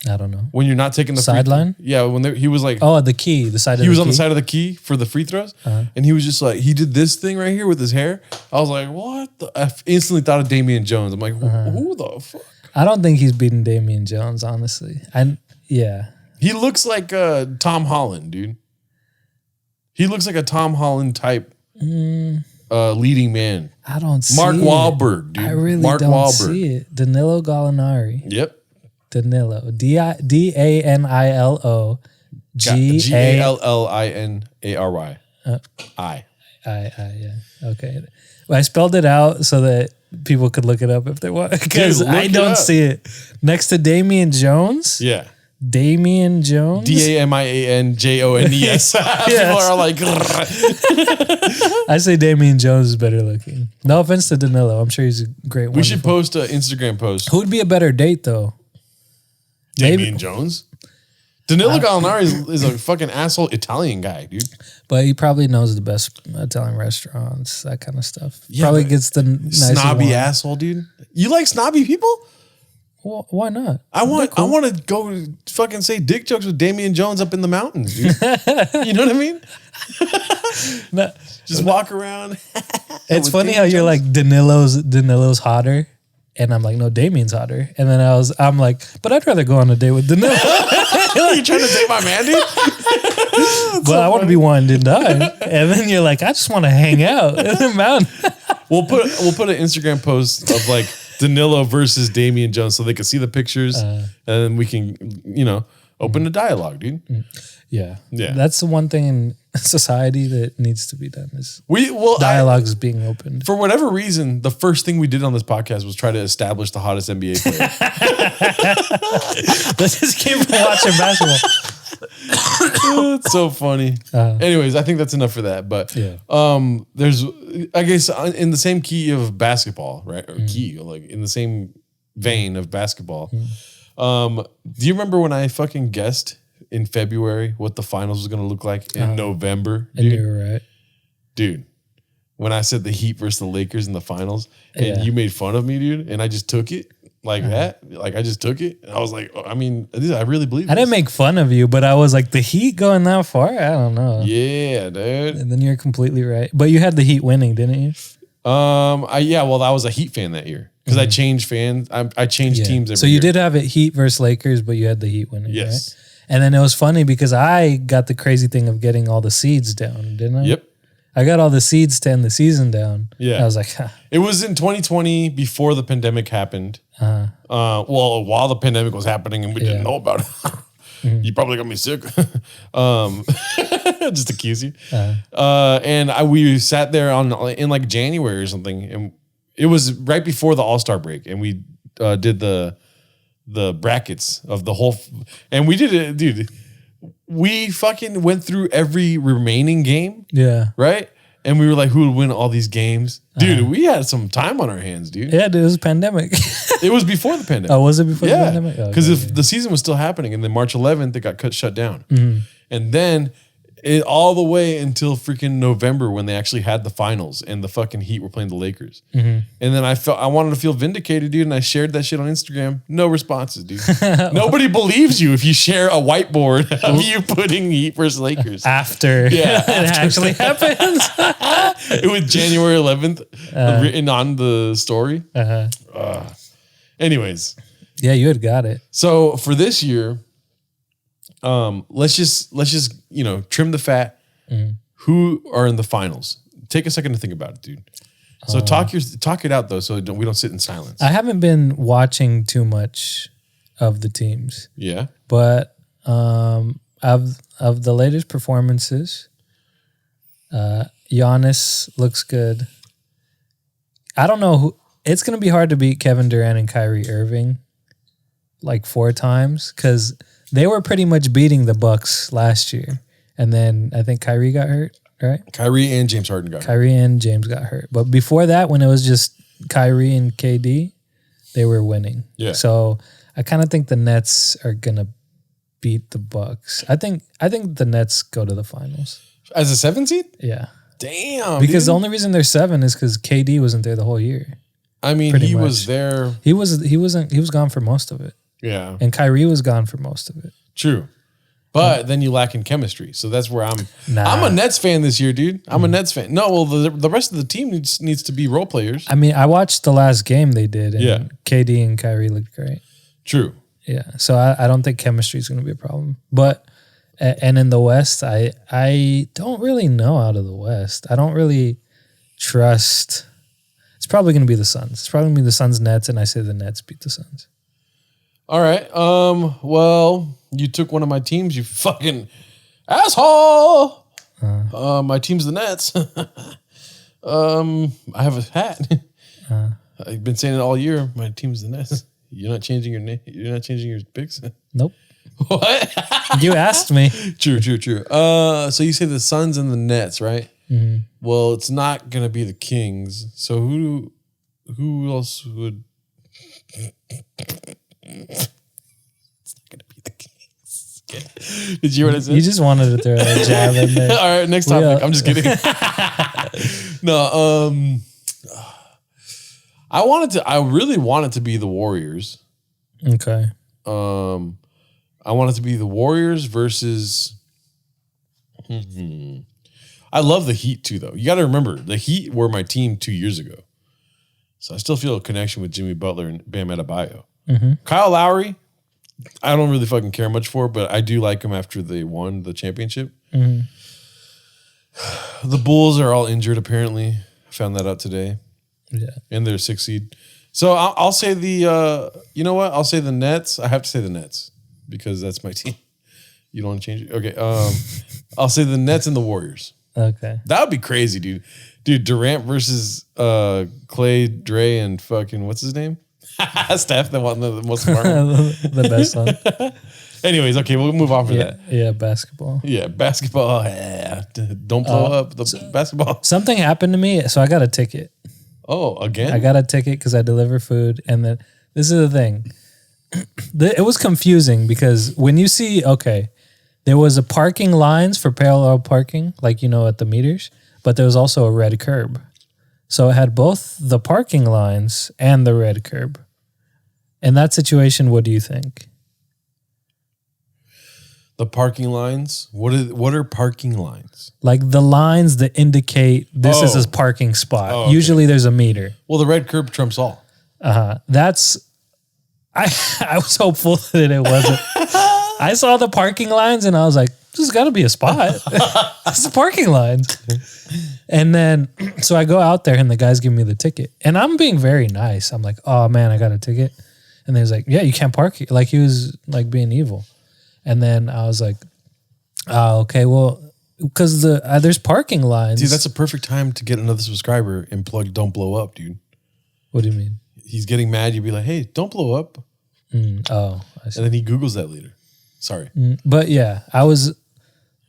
S2: I don't know.
S1: When you're not taking the
S2: sideline?
S1: Yeah, he was like...
S2: Oh, the key, the side of the key.
S1: He was on the side of the key for the free throws. And he was just he did this thing right here with his hair. I was like, what? I instantly thought of Damian Jones. I'm like, who the fuck?
S2: I don't think he's beating Damian Jones, honestly. Yeah.
S1: He looks like Tom Holland, dude. He looks like a Tom Holland type leading man.
S2: I don't see
S1: Mark
S2: it.
S1: Wahlberg, dude.
S2: I really
S1: Mark
S2: don't
S1: Wahlberg.
S2: see it. Danilo Gallinari.
S1: Yep.
S2: Danilo. Danilo.
S1: Gallinary. I.
S2: Yeah. Okay. Well, I spelled it out so that people could look it up if they want, because I don't see it. Next to Damian Jones.
S1: Yeah.
S2: Damian Jones.
S1: DAMIANJONES. People are like,
S2: I say Damian Jones is better looking. No offense to Danilo. I'm sure he's a great one.
S1: we should post an Instagram post.
S2: Who would be a better date though?
S1: Damian Jones? Danilo Gallinari is a fucking asshole Italian guy, dude.
S2: But he probably knows the best Italian restaurants, that kind of stuff.
S1: Yeah,
S2: probably gets the nicer
S1: snobby
S2: one.
S1: asshole, dude. You like snobby people?
S2: Well, why not?
S1: I want to go fucking say dick jokes with Damian Jones up in the mountains, dude. You know what I mean?
S2: No,
S1: Just walk around.
S2: it's funny how you're like Danilo's hotter, and I'm like, no, Damian's hotter. And then I'm like, but I'd rather go on a date with Danilo.
S1: You trying to date my man, dude?
S2: But I want to be one and die. And then you're like, I just want to hang out in the mountain.
S1: We'll put an Instagram post of like Danilo versus Damian Jones so they can see the pictures, and then we can, open a dialogue, dude.
S2: Yeah.
S1: Yeah.
S2: That's the one thing in society that needs to be done is
S1: Well,
S2: dialogues being opened.
S1: for whatever reason, the first thing we did on this podcast was try to establish the hottest NBA player.
S2: Let's just keep watching basketball.
S1: It's so funny. Anyways, I think that's enough for that. But
S2: Yeah.
S1: there's, I guess, in the same key of basketball, right? Or key, like in the same vein of basketball. Do you remember when I fucking guessed in February what the finals was going to look like in November?
S2: And you were right.
S1: Dude, when I said the Heat versus the Lakers in the finals, and
S2: Yeah.
S1: you made fun of me, dude, and I just took it like that. Like, I just took it. And I was like, I mean, I really believe
S2: I didn't make fun of you, but I was like, the Heat going that far? I don't know.
S1: Yeah, dude.
S2: And then you're completely right. But you had the Heat winning, didn't you?
S1: Well, I was a Heat fan that year because I changed fans. I changed teams every
S2: So you
S1: year.
S2: did have it Heat versus Lakers, but you had the Heat winning,
S1: Yes.
S2: right? And then it was funny because I got the crazy thing of getting all the seeds down, didn't I?
S1: Yep.
S2: I got all the seeds to end the season down.
S1: Yeah.
S2: I was like, huh.
S1: It was in 2020 before the pandemic happened. Well, while the pandemic was happening and we didn't know about it. You probably got me sick. Just accuse you. And we sat there in like January or something, and it was right before the All-Star break, and we did the brackets of the whole, and we did it, dude. We fucking went through every remaining game,
S2: Yeah.
S1: right? And we were like, who would win all these games? Dude, we had some time on our hands, dude.
S2: Yeah, dude, it was a pandemic.
S1: It was before the pandemic.
S2: Oh, was it before the
S1: Yeah,
S2: pandemic? Oh,
S1: because
S2: okay,
S1: if the season was still happening, and then March 11th, it got shut down.
S2: Mm-hmm.
S1: And then all the way until freaking November when they actually had the finals and the fucking Heat were playing the Lakers.
S2: Mm-hmm.
S1: And then I wanted to feel vindicated, dude, and I shared that shit on Instagram. No responses, dude. Nobody believes you if you share a whiteboard of you putting Heat versus Lakers.
S2: After it actually happens.
S1: It was January 11th written on the story. Anyways.
S2: Yeah, you had got it.
S1: So for this year, let's just trim the fat. Who are in the finals? Take a second to think about it, dude. So talk it out though, so we don't sit in silence.
S2: I haven't been watching too much of the teams.
S1: Yeah,
S2: But of the latest performances, Giannis looks good. I don't know who. It's going to be hard to beat Kevin Durant and Kyrie Irving like 4 times because they were pretty much beating the Bucks last year. And then I think Kyrie got hurt, right?
S1: Kyrie and James Harden got hurt.
S2: Kyrie and James got hurt. But before that, when it was just Kyrie and KD, they were winning.
S1: Yeah.
S2: So I kind of think the Nets are going to beat the Bucks. I think the Nets go to the finals.
S1: As a 7 seed?
S2: Yeah.
S1: Damn.
S2: Because
S1: dude.
S2: the only reason they're 7 is because KD wasn't there the whole year.
S1: I mean,
S2: pretty
S1: he
S2: much.
S1: was there.
S2: He was gone for most of it.
S1: Yeah.
S2: And Kyrie was gone for most of it.
S1: True. But then you lack in chemistry. So that's where I'm
S2: Nah.
S1: a Nets fan this year, dude. I'm a Nets fan. No, well, the rest of the team needs to be role players.
S2: I mean, I watched the last game they did, and
S1: Yeah.
S2: KD and Kyrie looked great.
S1: True.
S2: Yeah. So I don't think chemistry is going to be a problem. But And in the West, I don't really know out of the West. I don't really trust. It's probably going to be the Suns. It's probably going to be the Suns Nets, and I say the Nets beat the Suns.
S1: All right. Well, you took one of my teams, you fucking asshole. My team's the Nets. I have a hat. I've been saying it all year. My team's the Nets. You're not changing your name. You're not changing your picks.
S2: Nope.
S1: What?
S2: You asked me.
S1: True. So you say the Suns and the Nets, right?
S2: Mm-hmm.
S1: Well, it's not gonna be the Kings. So who else would? It's not gonna be the Kings. Did you hear what I said?
S2: You just wanted to throw a jab in there.
S1: All right, next topic. I'm just kidding. No, I really want it to be the Warriors.
S2: Okay.
S1: I want it to be the Warriors versus. I love the Heat too, though. You got to remember, the Heat were my team 2 years ago, so I still feel a connection with Jimmy Butler and Bam Adebayo. Mm-hmm. Kyle Lowry, I don't really fucking care much for, but I do like him after they won the championship. Mm-hmm. The Bulls are all injured, apparently. I found that out today.
S2: Yeah. And
S1: they're 6th seed. So I'll say you know what? I'll say the Nets. I have to say the Nets because that's my team. You don't want to change it? Okay. I'll say the Nets and the Warriors.
S2: Okay.
S1: That would be crazy, dude. Dude, Durant versus Clay, Dre, and fucking, what's his name? Steph, the most smart one.
S2: The best one.
S1: Anyways, okay, we'll move on from that.
S2: Yeah, basketball.
S1: Yeah, basketball. Yeah. Don't blow up the basketball.
S2: Something happened to me, so I got a ticket.
S1: Oh, again?
S2: I got a ticket because I deliver food. And then this is the thing. It was confusing because when you see, there was a parking lines for parallel parking, like, at the meters, but there was also a red curb. So it had both the parking lines and the red curb. In that situation, what do you think?
S1: The parking lines? What are parking lines?
S2: Like the lines that indicate this is a parking spot.
S1: Oh, okay.
S2: Usually there's a meter.
S1: Well, the red curb trumps all.
S2: That's... I was hopeful that it wasn't. I saw the parking lines and I was like, this has got to be a spot. It's the parking lines. And then, so I go out there and the guy's giving me the ticket. And I'm being very nice. I'm like, oh man, I got a ticket. And he was like, yeah, you can't park here. Like he was like being evil. And then I was like, oh, okay, well, because there's parking lines.
S1: Dude, that's a perfect time to get another subscriber and plug Don't Blow Up, dude.
S2: What do you mean?
S1: He's getting mad. You'd be like, hey, don't blow up.
S2: I see.
S1: And then he Googles that later. Sorry.
S2: But yeah, I was,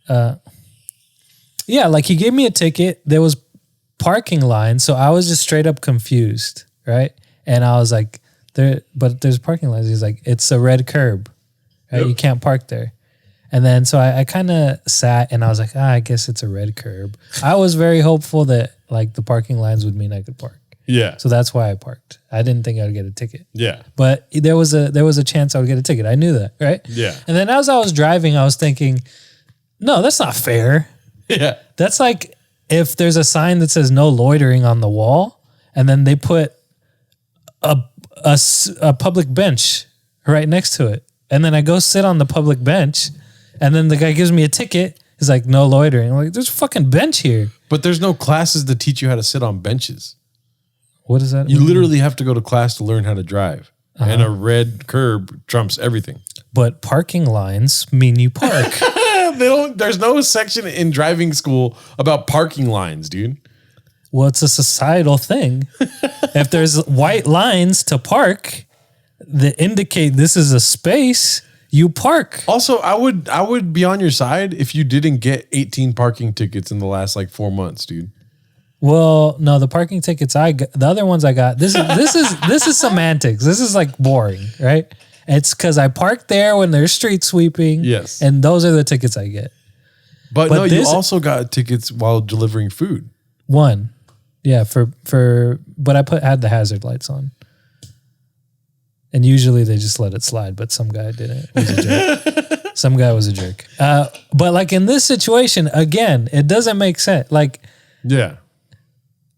S2: like he gave me a ticket. There was parking lines. So I was just straight up confused. Right. And I was like, there's parking lines. He's like, it's a red curb. Right? Yep. You can't park there. And then, so I kind of sat and I was like, I guess it's a red curb. I was very hopeful that like the parking lines would mean I could park.
S1: Yeah.
S2: So that's why I parked. I didn't think I would get a ticket.
S1: Yeah.
S2: But there was a chance I would get a ticket. I knew that, right?
S1: Yeah.
S2: And then as I was driving, I was thinking, no, that's not fair.
S1: Yeah.
S2: That's like if there's a sign that says no loitering on the wall, and then they put a public bench right next to it. And then I go sit on the public bench, and then the guy gives me a ticket. He's like, no loitering. I'm like, there's a fucking bench here.
S1: But there's no classes that teach you how to sit on benches.
S2: What is that?
S1: You literally have to go to class to learn how to drive. And a red curb trumps everything.
S2: But parking lines mean you park.
S1: There's no section in driving school about parking lines, dude.
S2: Well, it's a societal thing. If there's white lines to park that indicate this is a space, you park.
S1: Also, I would be on your side if you didn't get 18 parking tickets in the last like 4 months, dude.
S2: Well, no, the parking tickets the other ones I got. This is semantics. This is like boring, right? It's because I parked there when there's street sweeping.
S1: Yes,
S2: and those are the tickets I get.
S1: But no, you also got tickets while delivering food.
S2: One, yeah, but I had the hazard lights on, and usually they just let it slide. But some guy didn't. He was a jerk. Some guy was a jerk. But like in this situation, again, it doesn't make sense. Like,
S1: yeah.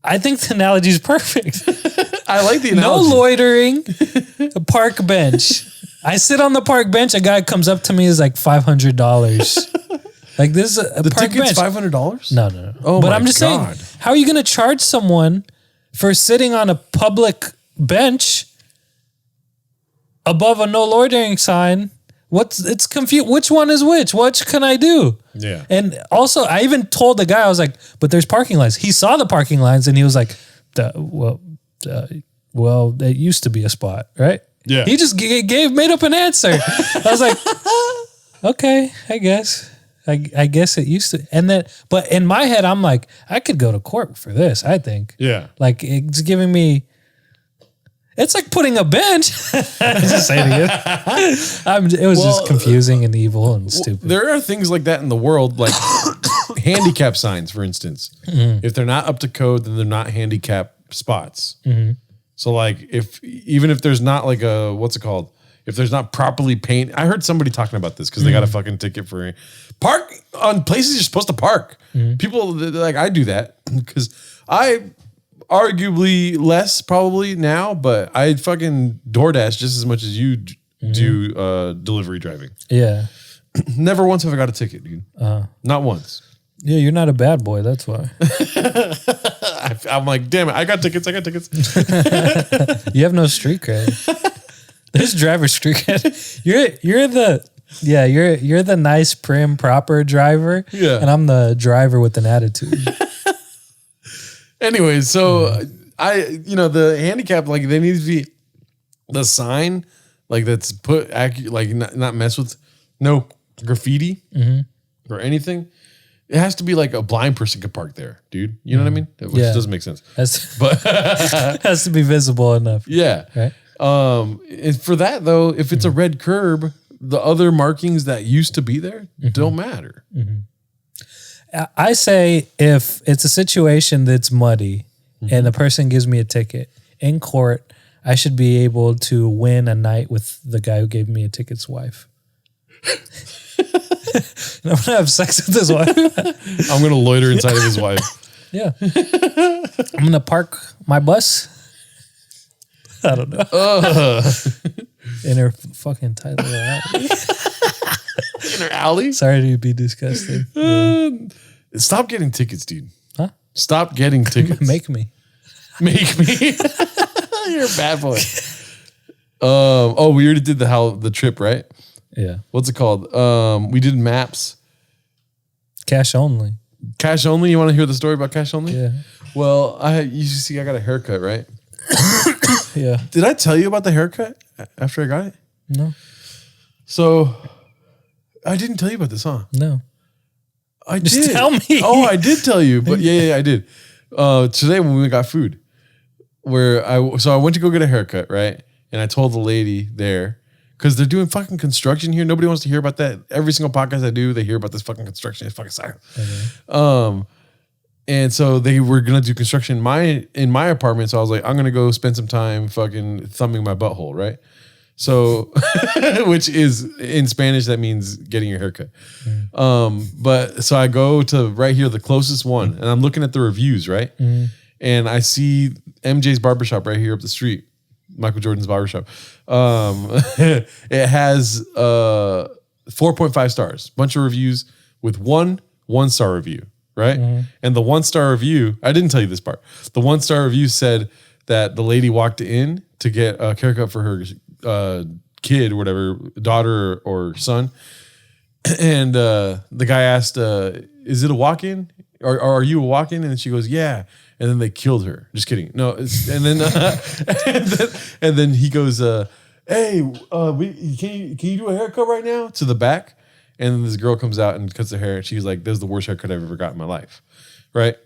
S2: I think the analogy is perfect.
S1: I like the analogy.
S2: No loitering, a park bench. I sit on the park bench. A guy comes up to me, is like $500. Like this is
S1: the
S2: park
S1: ticket's
S2: bench.
S1: $500?
S2: No.
S1: Oh,
S2: but
S1: my
S2: I'm just
S1: God.
S2: saying, how are you going to charge someone for sitting on a public bench above a no loitering sign? It's confused. Which one is which? What can I do?
S1: Yeah.
S2: And also, I even told the guy, I was like, but there's parking lines. He saw the parking lines and he was like, well, it used to be a spot, right?
S1: Yeah.
S2: He just made up an answer. I was like, okay, I guess. I guess it used to. And then, but in my head, I'm like, I could go to court for this, I think.
S1: Yeah.
S2: Like, it's giving me, it's like putting a bench. Just saying it. It was just confusing and evil and stupid.
S1: There are things like that in the world, like handicap signs, for instance. Mm-hmm. If they're not up to code, then they're not handicap spots. Mm-hmm. So like even if there's not like a, what's it called? If there's not properly painted, I heard somebody talking about this because they got a fucking ticket for park on places you're supposed to park. Mm-hmm. People like, I do that because I arguably less probably now, but I fucking DoorDash just as much as you do delivery driving.
S2: Yeah.
S1: Never once have I got a ticket, dude. Not once.
S2: Yeah, you're not a bad boy. That's why.
S1: I'm like, damn it, I got tickets.
S2: You have no street cred. There's driver street cred. You're the nice, prim, proper driver. Yeah. And I'm the driver with an attitude.
S1: Anyways, so the handicap, like they need to be the sign, like that's put like not mess with no graffiti or anything. It has to be like a blind person could park there, dude. You know what I mean? Which doesn't make sense. But
S2: it has to be visible enough.
S1: Yeah.
S2: Right.
S1: And for that though, if it's a red curb, the other markings that used to be there don't matter. Mm-hmm.
S2: I say if it's a situation that's muddy and the person gives me a ticket in court, I should be able to win a night with the guy who gave me a ticket's wife. I'm going to have sex with his wife.
S1: I'm going to loiter inside of his wife.
S2: Yeah. I'm going to park my bus. I don't know. In her fucking tight little alley.
S1: In her alley?
S2: Sorry to be disgusting. Yeah.
S1: Stop getting tickets, dude.
S2: Huh?
S1: Stop getting tickets.
S2: Make me.
S1: Make me. You're a bad boy. We already did the trip, right?
S2: Yeah.
S1: What's it called? We did maps.
S2: Cash only.
S1: Cash only? You want to hear the story about cash only?
S2: Yeah.
S1: Well, you see I got a haircut, right?
S2: Yeah.
S1: Did I tell you about the haircut after I got it?
S2: No.
S1: So I didn't tell you about this, huh?
S2: No.
S1: I
S2: Just
S1: did.
S2: tell me.
S1: Oh, I did tell you, but yeah, I did. Today when we got food, I went to go get a haircut, right? And I told the lady there, because they're doing fucking construction here. Nobody wants to hear about that. Every single podcast I do, they hear about this fucking construction. It's fucking silent. Okay. And so they were gonna do construction in my apartment. So I was like, I'm gonna go spend some time fucking thumbing my butthole, right? So, which is in Spanish that means getting your haircut. But so I go to right here, the closest one, and I'm looking at the reviews, right? And I see MJ's barbershop right here up the street, Michael Jordan's barbershop. It has 4.5 stars, bunch of reviews with one 1-star review, right? And the 1-star review, I didn't tell you this part. The 1-star review said that the lady walked in to get a haircut for her kid or whatever, daughter or son. And the guy asked, is it a walk-in? Or are you a walk-in? And she goes, yeah. And then they killed her. Just kidding. No. And then he goes, hey, can you do a haircut right now? To the back. And then this girl comes out and cuts her hair. And she's like, this is the worst haircut I've ever got in my life. Right?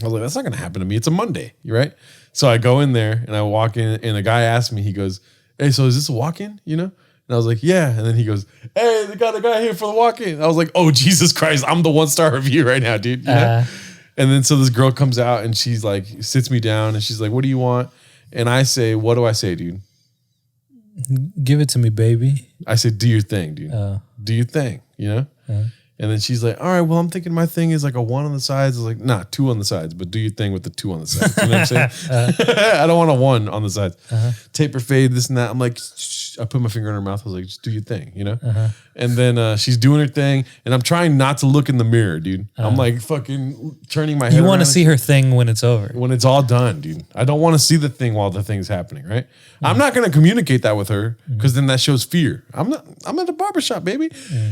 S1: I was like, that's not going to happen to me. It's a Monday. Right? So I go in there and I walk in and the guy asks me, he goes, hey, so is this a walk-in? You know? And I was like, yeah. And then he goes, hey, they got a guy here for the walk-in. I was like, oh, Jesus Christ. I'm the 1-star review right now, dude. You know? And then so this girl comes out and she's like, sits me down and she's like, what do you want? And I say, what do I say, dude?
S2: Give it to me, baby.
S1: I said, do your thing, dude. Do your thing, you know? And then she's like, all right, well, I'm thinking my thing is like a 1 on the sides. I was like, nah, 2 on the sides, but do your thing with the 2 on the sides. You know what I'm saying? I don't want a 1 on the sides. Taper fade, this and that. I'm like, shh. I put my finger in her mouth. I was like, just do your thing, you know? And then she's doing her thing. And I'm trying not to look in the mirror, dude. I'm like fucking turning my head
S2: You want to
S1: around.
S2: see her thing when it's over.
S1: When it's all done, dude. I don't want to see the thing while the thing's happening, right? I'm not going to communicate that with her because then that shows fear. I'm at a barbershop, baby.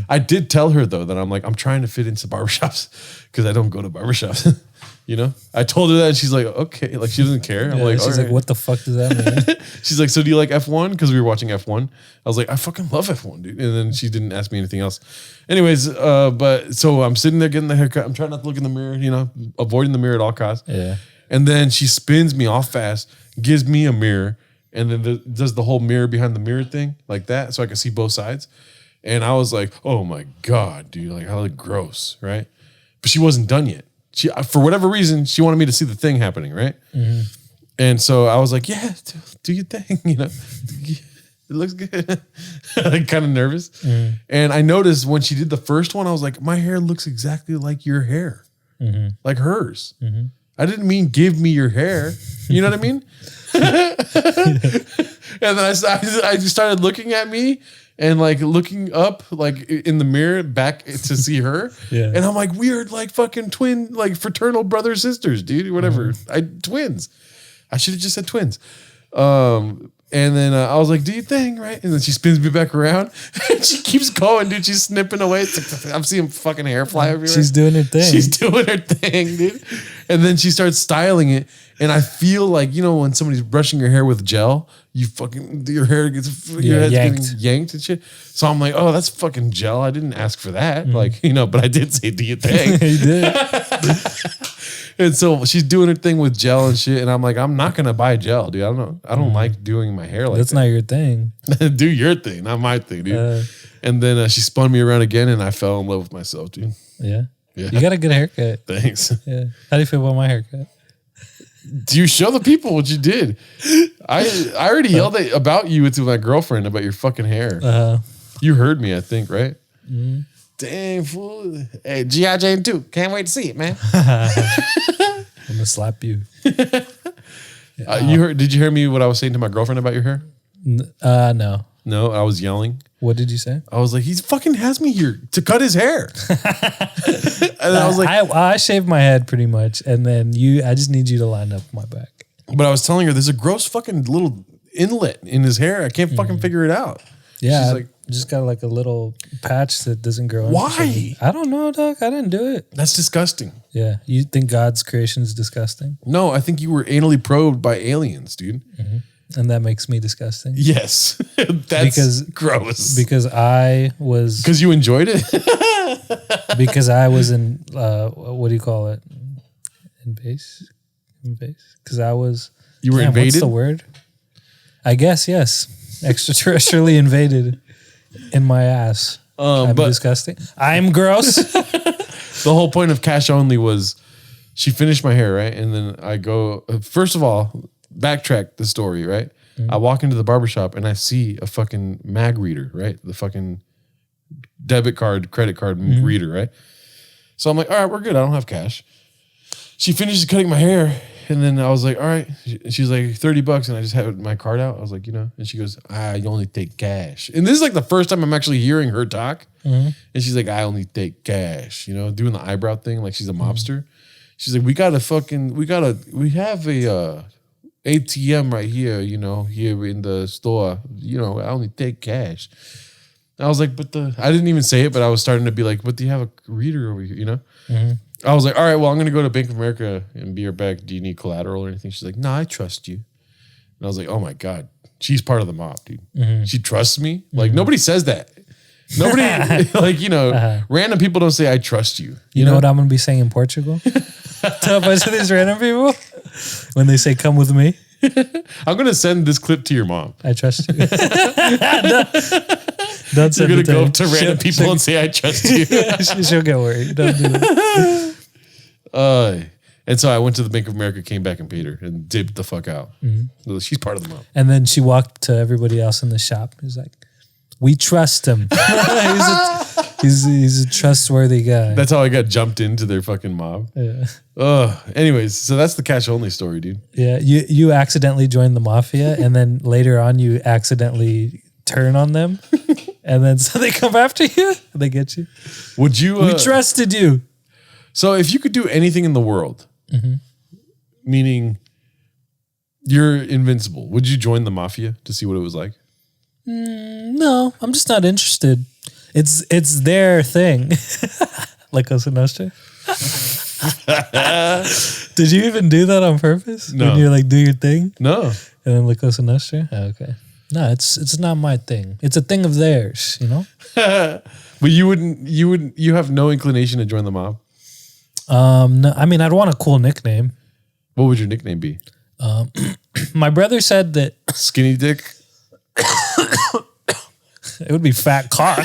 S1: I did tell her, though, that I'm trying to fit into barbershops because I don't go to barbershops. You know, I told her that and she's like, okay, like she doesn't care. I'm like,
S2: she's like, what the fuck does that mean?
S1: She's like, so do you like F1? Because we were watching F1. I was like, I fucking love F1, dude. And then she didn't ask me anything else. Anyways, but so I'm sitting there getting the haircut. I'm trying not to look in the mirror, you know, avoiding the mirror at all costs.
S2: Yeah.
S1: And then she spins me off fast, gives me a mirror, and then does the whole mirror behind the mirror thing like that, so I can see both sides. And I was like, oh my God, dude, like how gross, right? But she wasn't done yet. She, for whatever reason, she wanted me to see the thing happening, right? And so I was like, yeah, do your thing, you know. It looks good. Like kind of nervous. And I noticed when she did the first one, I was like, my hair looks exactly like your hair. Like hers. I didn't mean give me your hair. You know what I mean? And then I just started looking at me and like looking up like in the mirror back to see her. And I'm like, we are like fucking twin, like fraternal brother sisters, dude, whatever. Twins. I should have just said twins. And then I was like, do you thing, right? And then she spins me back around. And she keeps going, dude. She's snipping away. It's like, I'm seeing fucking hair fly everywhere.
S2: She's doing her thing.
S1: She's doing her thing, dude. And then she starts styling it. And I feel like, you know, when somebody's brushing your hair with gel, your hair gets your head's
S2: yanked.
S1: getting yanked and shit. So I'm like, oh, that's fucking gel. I didn't ask for that. Like, you know, but I did say, do your thing.
S2: You did.
S1: And so she's doing her thing with gel and shit. And I'm like, I'm not going to buy gel, dude. I don't like doing my hair like
S2: That's
S1: that.
S2: not your thing.
S1: Do your thing, not my thing, dude. And then she spun me around again and I fell in love with myself, dude.
S2: Yeah.
S1: Yeah.
S2: You got a good haircut.
S1: Thanks.
S2: Yeah. How do you feel about my haircut?
S1: Do you show the people what you did? I already yelled about you to my girlfriend about your fucking hair. You heard me, I think, right? Dang, fool. Hey, G.I. Jane 2. Can't wait to see it, man.
S2: I'm going to slap you.
S1: Did you hear me what I was saying to my girlfriend about your hair?
S2: No.
S1: No, I was yelling.
S2: What did you say?
S1: I was like, he fucking has me here to cut his hair. And I was like,
S2: I shaved my head pretty much. And then I just need you to line up my back.
S1: but I was telling her there's a gross fucking little inlet in his hair. I can't fucking figure it out.
S2: Yeah.
S1: She's like,
S2: just got like a little patch that doesn't grow.
S1: Why?
S2: I don't know, Doc. I didn't do it.
S1: That's disgusting.
S2: Yeah. You think God's creation is disgusting?
S1: No, I think you were anally probed by aliens, dude.
S2: And that makes me disgusting?
S1: Yes. That's gross.
S2: Because I was...
S1: Because you enjoyed it?
S2: Because I was in... what do you call it? In base? Because I was...
S1: You were invaded?
S2: What's the word? I guess, yes. Extraterrestrially invaded in my ass. I'm disgusting. I'm gross.
S1: The whole point of Cash Only was she finished my hair, right? And then I go... First of all... Backtrack the story, right? I walk into the barbershop and I see a fucking mag reader, right? The fucking debit card, credit card reader, right? So I'm like, all right, we're good. I don't have cash. She finishes cutting my hair. And then I was like, all right. She's like, $30. And I just had my card out. I was like, you know, and she goes, you only take cash. And this is like the first time I'm actually hearing her talk. And she's like, I only take cash, you know, doing the eyebrow thing. Like she's a mobster. She's like, we have a ATM right here, you know, here in the store, you know, I only take cash. And I was like, I didn't even say it, but I was starting to be like, but do you have a reader over here, you know? I was like, all right, well, I'm going to go to Bank of America and be right back. Do you need collateral or anything? She's like, no, I trust you. And I was like, oh my God, she's part of the mob, dude. She trusts me. Like nobody says that. Nobody, like, you know, random people don't say, I trust you.
S2: You know what I'm going to be saying in Portugal? To a bunch of these random people? When they say, come with me.
S1: I'm going to send this clip to your mom.
S2: I trust you. Don't send
S1: You're going to go up to
S2: her.
S1: random people and say, I trust you.
S2: She'll get worried. Don't do that.
S1: And so I went to the Bank of America, came back and paid her and dipped the fuck out. So she's part of the mob.
S2: And then she walked to everybody else in the shop. He's like, we trust him. He's a trustworthy guy.
S1: That's how I got jumped into their fucking mob.
S2: Yeah.
S1: Anyways, so that's the cash only story, dude.
S2: Yeah. You accidentally joined the mafia, and then later on you accidentally turn on them, and then so they come after you. They get you.
S1: Would you?
S2: We trusted you.
S1: So if you could do anything in the world, meaning you're invincible, would you join the mafia to see what it was like?
S2: No, I'm just not interested. It's their thing. Like Cosa Nostra. Did you even do that on purpose?
S1: No.
S2: When you're like, do your thing?
S1: No.
S2: And then La Cosa Nostra? Oh, okay. No, it's not my thing. It's a thing of theirs, you know?
S1: But you have no inclination to join the mob?
S2: No, I mean, I'd want a cool nickname.
S1: What would your nickname be?
S2: My brother said that
S1: Skinny Dick?
S2: it would be Fat Cock.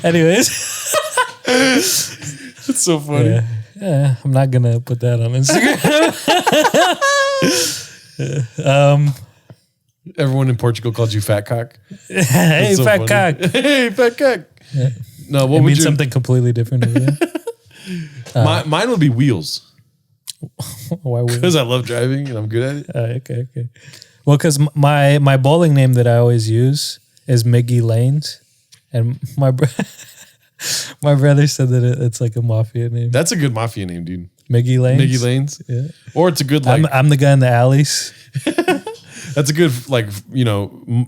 S2: Anyways.
S1: It's so funny.
S2: Yeah, I'm not gonna put that on Instagram.
S1: Everyone in Portugal called you Fat Cock.
S2: Hey,
S1: so
S2: Fat
S1: funny.
S2: Cock.
S1: Hey, Fat Cock.
S2: Yeah.
S1: No, what
S2: It
S1: would
S2: means
S1: you?
S2: something completely different over there.
S1: Mine would be Wheels
S2: Why would
S1: because I love driving and I'm good at it.
S2: okay. Well, because my bowling name that I always use is Miggy Lanes, and my brother said that it's like a mafia name.
S1: That's a good mafia name, dude.
S2: Miggy Lanes.
S1: Miggy Lanes.
S2: Yeah.
S1: Or it's a good like.
S2: I'm the guy in the alleys.
S1: That's a good like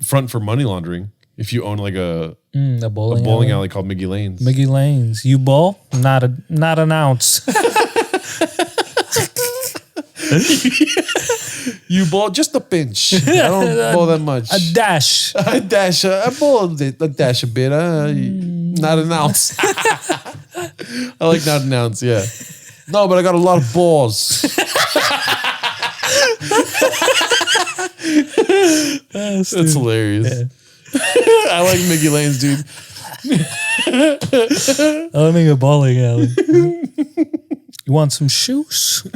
S1: front for money laundering. If you own like a
S2: bowling
S1: alley called Miggy Lanes.
S2: Miggy Lanes. You bowl? Not an ounce.
S1: You bowl just a pinch. I don't bowl that much.
S2: A dash.
S1: I dash. I bowl a dash a bit. Not an ounce. I like not an ounce. Yeah. No, but I got a lot of balls. That's hilarious.
S2: Yeah.
S1: I like Miggy Lanes, dude.
S2: I think a bowling alley. You want some shoes?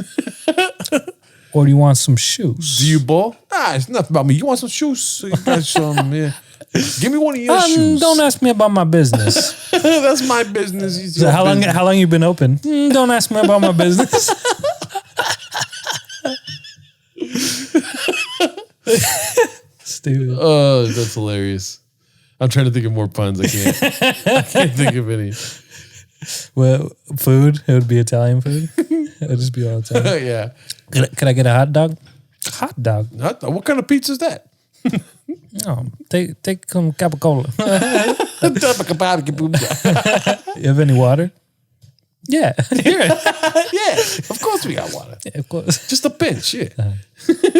S2: Or do you want some shoes?
S1: Do you bowl? It's nothing about me. You want some shoes? You got some, yeah. Give me one of your shoes.
S2: Don't ask me about my business.
S1: That's my business.
S2: So how long you been open? Don't ask me about my business. Stupid.
S1: Oh, that's hilarious. I'm trying to think of more puns. I can't think of any.
S2: Well, food. It would be Italian food. It would just be all Italian.
S1: Yeah.
S2: Could I get a hot dog? Hot dog.
S1: What kind of pizza is that?
S2: Oh, take some capicola. You have any water? Yeah. Here.
S1: Yeah, of course we got water.
S2: Yeah, of course.
S1: Just a pinch, yeah.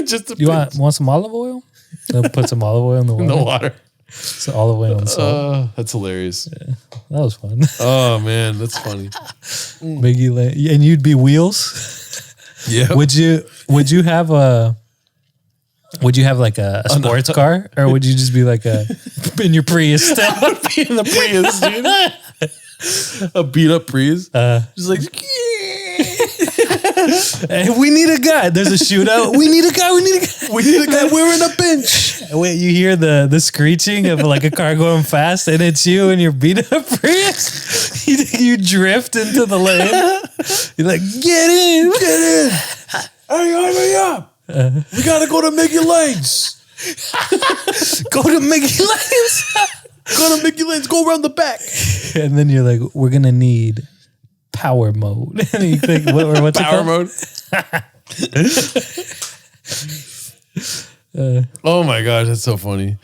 S1: Just a
S2: You
S1: pinch.
S2: want some olive oil? They'll put some olive oil in the water.
S1: No water.
S2: So olive oil and salt.
S1: That's hilarious.
S2: That was fun.
S1: Oh man, that's funny.
S2: Miggy Lane. And you'd be Wheels?
S1: Yeah.
S2: Would you have like a sports car, or would you just be like in your Prius?
S1: I would be in the Prius, dude. A beat up Prius. Just like
S2: Hey, we need a guy. There's a shootout. We need a guy.
S1: we need a guy. We're in a bench.
S2: Wait, you hear the screeching of like a car going fast, and it's you and your beat up Prius. You drift into the lane. You're like, get in.
S1: Hey, hurry up. We gotta go to Mickey Lanes.
S2: Go to Mickey Lanes.
S1: Go to Mickey Lanes. Go around the back.
S2: And then you're like, we're gonna need power mode. And you think, what's
S1: Power
S2: it
S1: mode. Oh my gosh, that's so funny.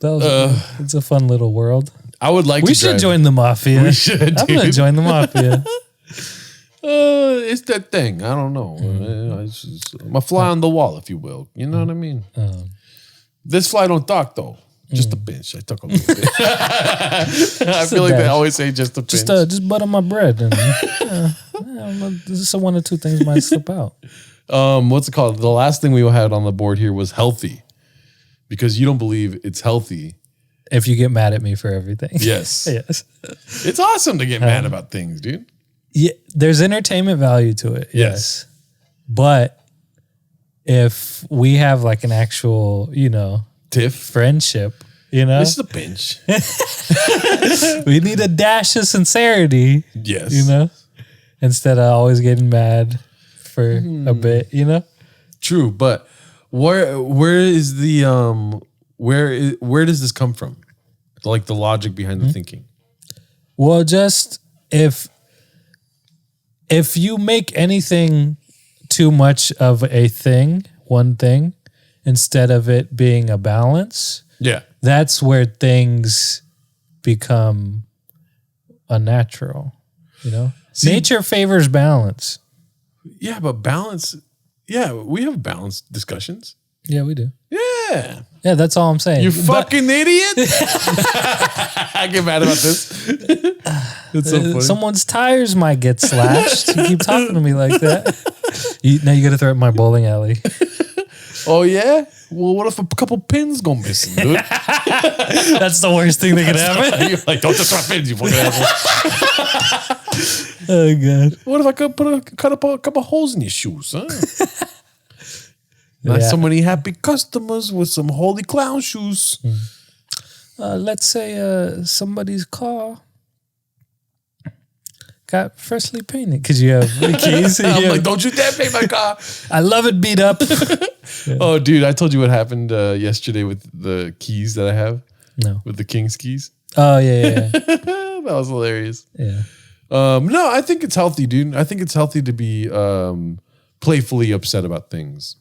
S2: It's a fun little world.
S1: I would like.
S2: We should join the mafia.
S1: We should.
S2: I'm gonna join the mafia.
S1: It's that thing. I don't know. I'm a fly on the wall, if you will. You know what I mean? This fly don't talk though. Just a pinch. I talk a little bit. I feel like they always say just a pinch.
S2: Just butter my bread, and this is one or two things might slip out.
S1: What's it called? The last thing we had on the board here was healthy, because you don't believe it's healthy.
S2: If you get mad at me for everything,
S1: Yes.
S2: yes,
S1: It's awesome to get mad about things, dude.
S2: yeah. There's entertainment value to it. Yes, but if we have like an actual,
S1: Tiff.
S2: friendship,
S1: This is a pinch.
S2: we need a dash of sincerity.
S1: Yes.
S2: Instead of always getting mad for a bit.
S1: True, but Where is the where does this come from? Like the logic behind the thinking.
S2: Well, just if you make anything too much of a thing, one thing, instead of it being a balance, that's where things become unnatural. You know, nature favors balance.
S1: Yeah, but balance. Yeah, we have balanced discussions.
S2: Yeah, we do.
S1: Yeah.
S2: Yeah, that's all I'm saying.
S1: You fucking idiot. I get mad about this. It's so funny.
S2: Someone's tires might get slashed. You keep talking to me like that. Now you got to throw it in my bowling alley.
S1: Oh, yeah? Well, what if a couple pins go missing, dude?
S2: That's the worst thing that could happen.
S1: You're like, don't just throw pins, you fucking asshole.
S2: Oh, God.
S1: What if I could cut up a couple holes in your shoes, huh? Not so many happy customers with some holy clown shoes.
S2: Let's say somebody's car got freshly painted because you have the keys.
S1: I'm like, don't you dare paint my car.
S2: I love it beat up.
S1: Oh, dude, I told you what happened yesterday with the keys that I have.
S2: No.
S1: With the King's keys.
S2: Oh, yeah.
S1: That was hilarious.
S2: Yeah.
S1: No, I think it's healthy, dude. I think it's healthy to be playfully upset about things.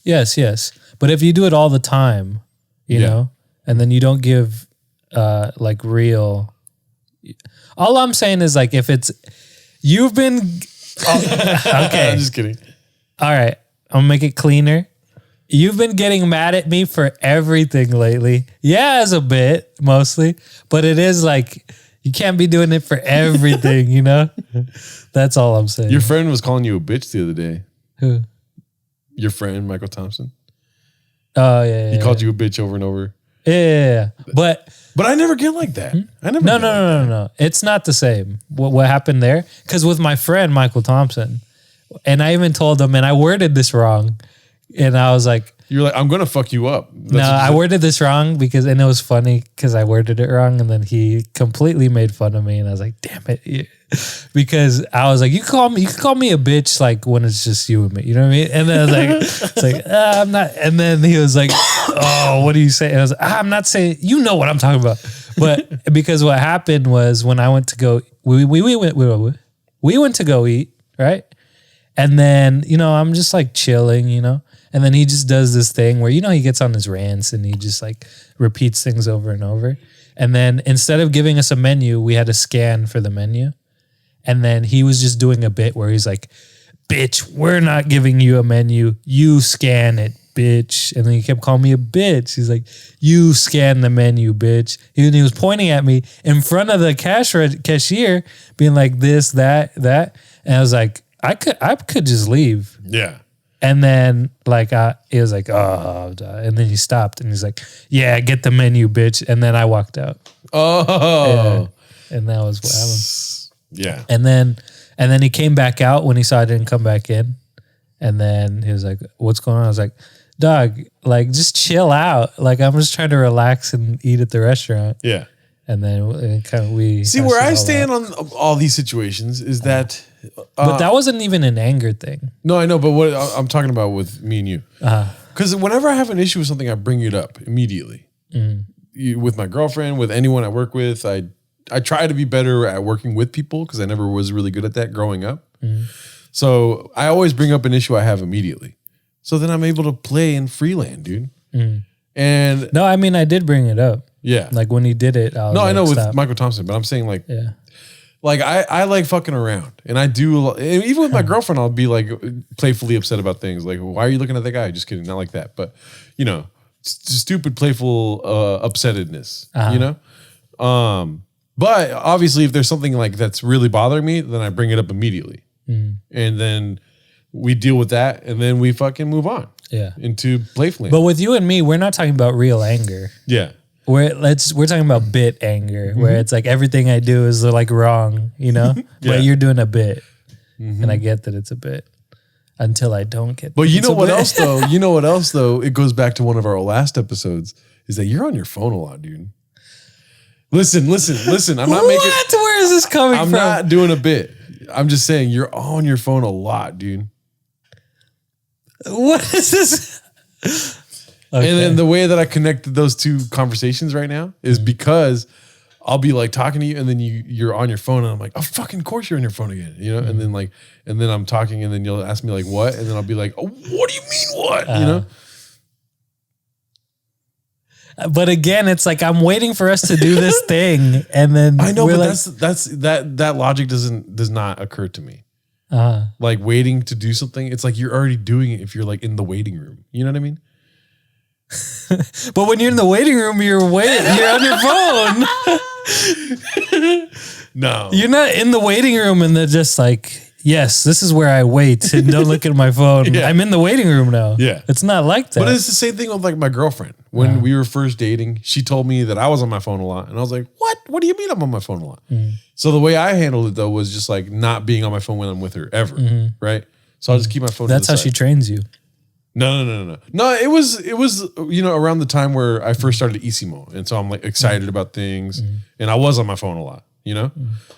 S2: Yes. But if you do it all the time, you know, and then you don't give like real. All I'm saying is like if it's you've been okay.
S1: I'm just kidding.
S2: All right, I'm gonna make it cleaner. You've been getting mad at me for everything lately. Yeah, as a bit mostly, but it is like you can't be doing it for everything, you know? That's all I'm saying.
S1: Your friend was calling you a bitch the other day.
S2: Who?
S1: Your friend, Michael Thompson.
S2: Oh, yeah.
S1: He called you a bitch over and over.
S2: Yeah. But
S1: I never get like that. I never.
S2: No. It's not the same. What happened there? Because with my friend, Michael Thompson, and I even told him, and I worded this wrong. And I was like,
S1: you're like, I'm going to fuck you up.
S2: No, I worded this wrong and it was funny because I worded it wrong. And then he completely made fun of me. And I was like, damn it. Because I was like, you can call me a bitch like when it's just you and me. You know what I mean? And then I was like, it's like, I'm not. And then he was like, oh, what do you say? And I was like, I'm not saying, you know what I'm talking about. But because what happened was when I went to go, we went to go eat, right? And then, you know, I'm just like chilling, you know? And then he just does this thing where, you know, he gets on his rants and he just like repeats things over and over. And then instead of giving us a menu, we had to scan for the menu. And then he was just doing a bit where he's like, bitch, we're not giving you a menu. You scan it, bitch. And then he kept calling me a bitch. He's like, you scan the menu, bitch. And he was pointing at me in front of the cashier being like this, that. And I was like, I could just leave.
S1: Yeah.
S2: And then like he was like, oh, and then he stopped and he's like, yeah, get the menu, bitch. And then I walked out.
S1: Oh.
S2: Yeah. And that was what happened.
S1: Yeah.
S2: And then he came back out when he saw I didn't come back in. And then he was like, what's going on? I was like, dog, like just chill out. Like I'm just trying to relax and eat at the restaurant.
S1: Yeah.
S2: And then we
S1: see where I stand on all these situations is that.
S2: But that wasn't even an anger thing.
S1: No, I know. But what I'm talking about with me and you. Because whenever I have an issue with something, I bring it up immediately. With my girlfriend, with anyone I work with. I try to be better at working with people because I never was really good at that growing up. So I always bring up an issue I have immediately. So then I'm able to play in Freeland, dude. And
S2: no, I mean, I did bring it up.
S1: Yeah.
S2: Like when he did it. I was
S1: I know
S2: stop.
S1: with Michael Thompson, but I'm saying like,
S2: yeah.
S1: Like I like fucking around and I do, even with my girlfriend, I'll be like playfully upset about things. Like, why are you looking at that guy? Just kidding. Not like that. But you know, stupid, playful upsettedness, you know? But obviously if there's something like that's really bothering me, then I bring it up immediately. And then we deal with that and then we fucking move on.
S2: Yeah.
S1: Into playfully.
S2: But with you and me, we're not talking about real anger.
S1: Yeah.
S2: We're talking about bit anger, where it's like everything I do is like wrong, you know? But you're doing a bit. And I get that it's a bit. Until I don't get.
S1: But you know what else though? You know what else though? It goes back to one of our last episodes is that you're on your phone a lot, dude. Listen. I'm not making.
S2: What? Where is this coming from?
S1: I'm not doing a bit. I'm just saying you're on your phone a lot, dude.
S2: What is this?
S1: And then the way that I connected those two conversations right now is because I'll be like talking to you, and then you're on your phone, and I'm like, oh, fucking course you're on your phone again, you know? And then I'm talking, and then you'll ask me like, what? And then I'll be like, oh, what do you mean what? You know?
S2: But again, it's like I'm waiting for us to do this thing, and then
S1: I know, but
S2: like,
S1: that logic does not occur to me. Like waiting to do something, it's like you're already doing it if you're like in the waiting room. You know what I mean?
S2: But when you're in the waiting room, you're on your phone.
S1: No,
S2: you're not in the waiting room, and they're just like, yes, this is where I wait and don't look at my phone. Yeah. I'm in the waiting room now.
S1: Yeah.
S2: It's not like that.
S1: But it's the same thing with like my girlfriend. When we were first dating, she told me that I was on my phone a lot. And I was like, what? What do you mean I'm on my phone a lot? So the way I handled it though was just like not being on my phone when I'm with her ever. Right? So I'll just keep my phone.
S2: That's how she trains you.
S1: No. No, it was, around the time where I first started Isimo. And so I'm like excited about things. And I was on my phone a lot,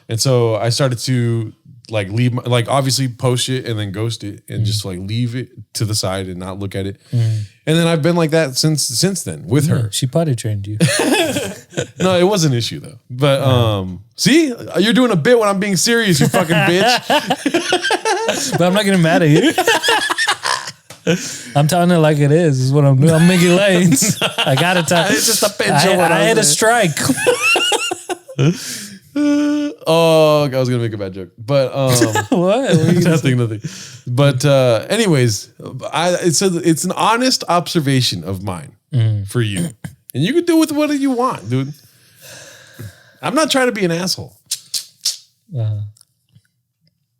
S1: And so I started to like leave, obviously post it and then ghost it and just like leave it to the side and not look at it. And then I've been like that since then with her.
S2: She potty trained you.
S1: No, it was an issue though. But see, you're doing a bit when I'm being serious, you fucking bitch.
S2: But I'm not getting mad at you. I'm telling it like it is. Is what I'm doing. I'm Miguel Lanes. I gotta tell.
S1: It's just a pinch.
S2: I had a strike.
S1: Oh, I was gonna make a bad joke, but
S2: what?
S1: Nothing. But anyways, it's an honest observation of mine for you, and you can do with what you want, dude. I'm not trying to be an asshole.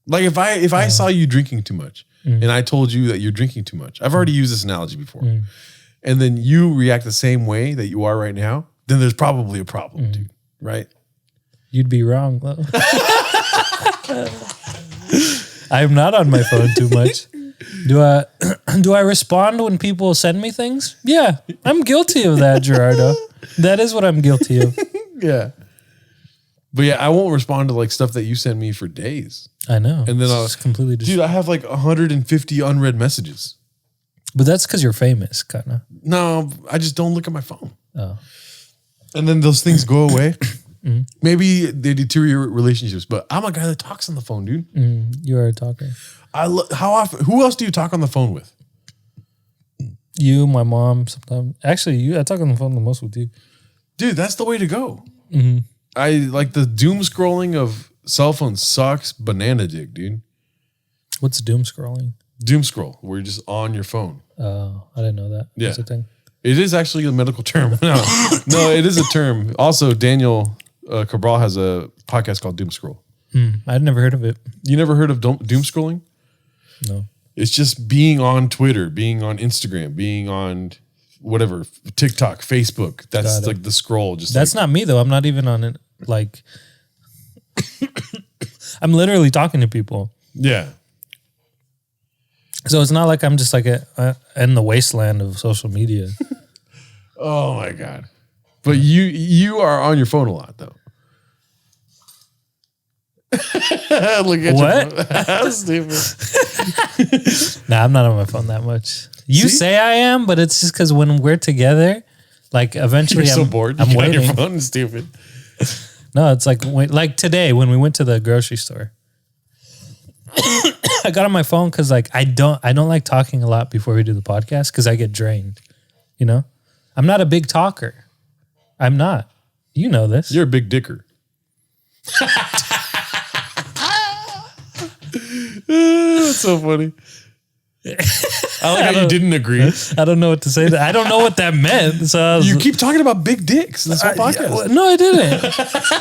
S1: Like if I saw you drinking too much, and I told you that you're drinking too much, I've already used this analogy before, and then you react the same way that you are right now, then there's probably a problem, dude. Right?
S2: You'd be wrong, though. I'm not on my phone too much. Do I respond when people send me things? Yeah, I'm guilty of that, Gerardo. That is what I'm guilty of.
S1: Yeah. But yeah, I won't respond to like stuff that you send me for days.
S2: I know.
S1: And then I'll
S2: completely
S1: dude, I have like 150 unread messages.
S2: But that's because you're famous, kind of.
S1: No, I just don't look at my phone.
S2: Oh.
S1: And then those things go away. Maybe they deteriorate relationships, but I'm a guy that talks on the phone, dude.
S2: You are a talker.
S1: How often? Who else do you talk on the phone with?
S2: You, my mom, sometimes. Actually, I talk on the phone the most with you.
S1: Dude, that's the way to go. I like the doom scrolling of cell phones sucks banana dick, dude.
S2: What's doom scrolling?
S1: Doom scroll, where you're just on your phone.
S2: Oh, I didn't know that.
S1: Yeah.
S2: That's a thing.
S1: It is actually a medical term. No, it is a term. Also, Daniel Cabral has a podcast called Doom Scroll.
S2: I'd never heard of it.
S1: You never heard of doom scrolling?
S2: No.
S1: It's just being on Twitter, being on Instagram, being on whatever, TikTok, Facebook. That's like the scroll. Just
S2: that's not me though. I'm not even on it. Like, I'm literally talking to people.
S1: Yeah.
S2: So it's not like I'm just like in the wasteland of social media.
S1: Oh my God. But you are on your phone a lot though. Look at
S2: what?
S1: How stupid.
S2: Nah, I'm not on my phone that much. You say I am, but it's just because when we're together, like eventually
S1: You're so bored.
S2: I'm waiting.
S1: On your phone. It's stupid.
S2: No, it's like today when we went to the grocery store. I got on my phone because like I don't like talking a lot before we do the podcast because I get drained. You know, I'm not a big talker. I'm not. You know this.
S1: You're a big dicker. That's so funny. I like how you didn't agree.
S2: I don't know what to say. I don't know what that meant. So
S1: you keep talking about big dicks this whole podcast.
S2: No, I didn't.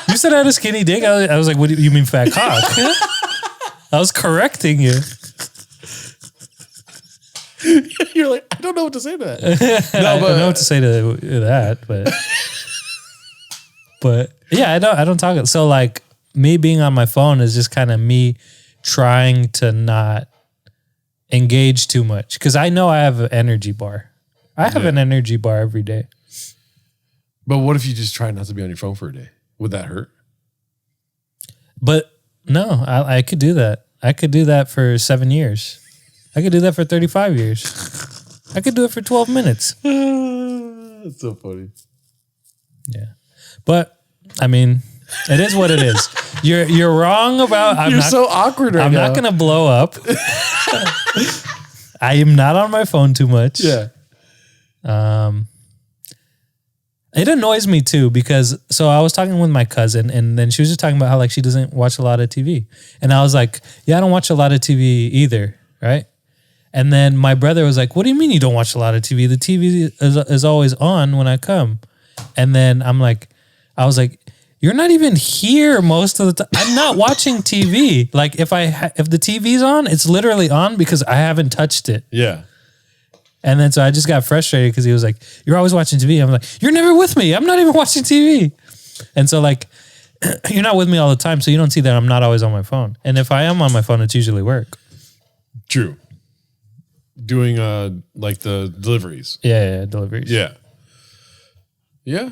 S2: You said I had a skinny dick. I was like, what do you mean fat cock? I was correcting you.
S1: You're like, I don't know what to say to that.
S2: No, I don't know what to say to that, but yeah, I don't talk. So like me being on my phone is just kind of me trying to not engage too much because I know I have an energy bar. I have an energy bar every day.
S1: But what if you just try not to be on your phone for a day? Would that hurt?
S2: But no, I could do that. I could do that for 7 years. I could do that for 35 years. I could do it for 12 minutes.
S1: That's so funny.
S2: Yeah. But, I mean, it is what it is. You're wrong about...
S1: You're so awkward right now.
S2: I'm not going to blow up. I am not on my phone too much.
S1: Yeah.
S2: It annoys me too because I was talking with my cousin and then she was just talking about how like she doesn't watch a lot of TV. And I was like, yeah, I don't watch a lot of TV either, right? And then my brother was like, what do you mean you don't watch a lot of TV? The TV is always on when I come. And then I was like, you're not even here most of the time. I'm not watching TV. Like if the TV's on, it's literally on because I haven't touched it.
S1: Yeah.
S2: And then so I just got frustrated because he was like, you're always watching TV. I'm like, you're never with me. I'm not even watching TV. And so like, you're not with me all the time. So you don't see that I'm not always on my phone. And if I am on my phone, it's usually work.
S1: True. Doing like the deliveries.
S2: Yeah, deliveries.
S1: Yeah. Yeah.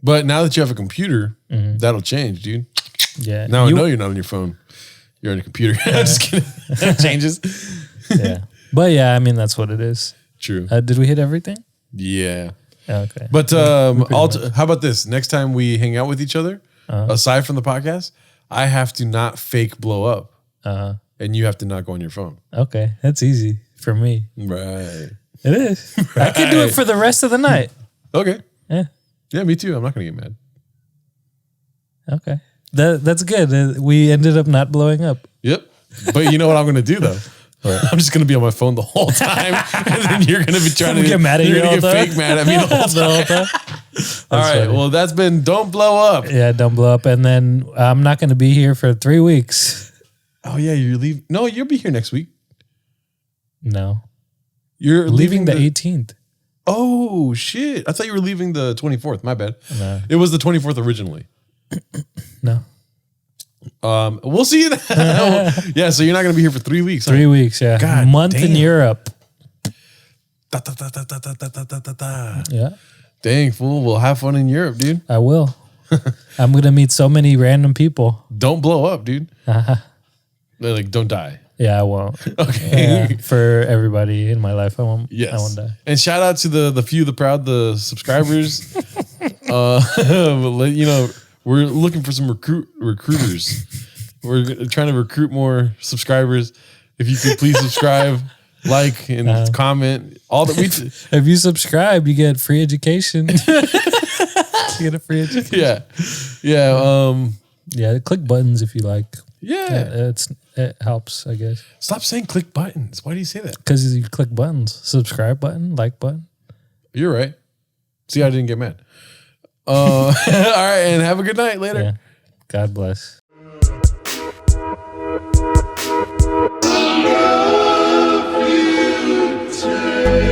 S1: But now that you have a computer, that'll change, dude.
S2: Yeah.
S1: Now I know you're not on your phone. You're on your computer. Just kidding. That changes.
S2: Yeah. But yeah, I mean, that's what it is.
S1: True.
S2: Did we hit everything?
S1: Yeah.
S2: Okay.
S1: But how about this? Next time we hang out with each other, aside from the podcast, I have to not fake blow up. And you have to not go on your phone.
S2: Okay. That's easy for me.
S1: Right.
S2: It is. Right. I can do it for the rest of the night.
S1: Okay.
S2: Yeah.
S1: Yeah, me too. I'm not going to get mad.
S2: Okay. That's good. We ended up not blowing up.
S1: Yep. But you know what I'm going to do, though? I'm just going to be on my phone the whole time. And then you're going to be trying to
S2: get mad at you.
S1: You're going to get fake mad at me the whole time. All right. Funny. Well, that's been Don't Blow Up.
S2: Yeah, Don't Blow Up. And then I'm not going to be here for 3 weeks.
S1: Oh, yeah. You're leaving. No, you'll be here next week.
S2: No.
S1: You're
S2: leaving the 18th.
S1: Oh, shit. I thought you were leaving the 24th. My bad.
S2: No.
S1: It was the 24th originally.
S2: No.
S1: We'll see you then. Yeah, so you're not going to be here for 3 weeks.
S2: 3 weeks, yeah.
S1: God
S2: month
S1: damn.
S2: in Europe. Yeah.
S1: Dang, fool. We'll have fun in Europe, dude.
S2: I will. I'm going to meet so many random people.
S1: Don't blow up, dude. Like, don't die.
S2: Yeah, I won't.
S1: Okay.
S2: For everybody in my life, I won't.
S1: Yes.
S2: I won't die.
S1: And shout out to the few, the proud, the subscribers. You know, we're looking for some recruiters. We're trying to recruit more subscribers. If you could please subscribe, like, and comment. All that we.
S2: If you subscribe, you get free education. You get a free education.
S1: Yeah, yeah,
S2: yeah. Click buttons if you like.
S1: Yeah,
S2: it helps, I guess.
S1: Stop saying click buttons. Why do you say that?
S2: Because you click buttons. Subscribe button, like button.
S1: You're right. See, I didn't get mad. All right, and have a good night. Later.
S2: Yeah. God bless.
S3: I love you too.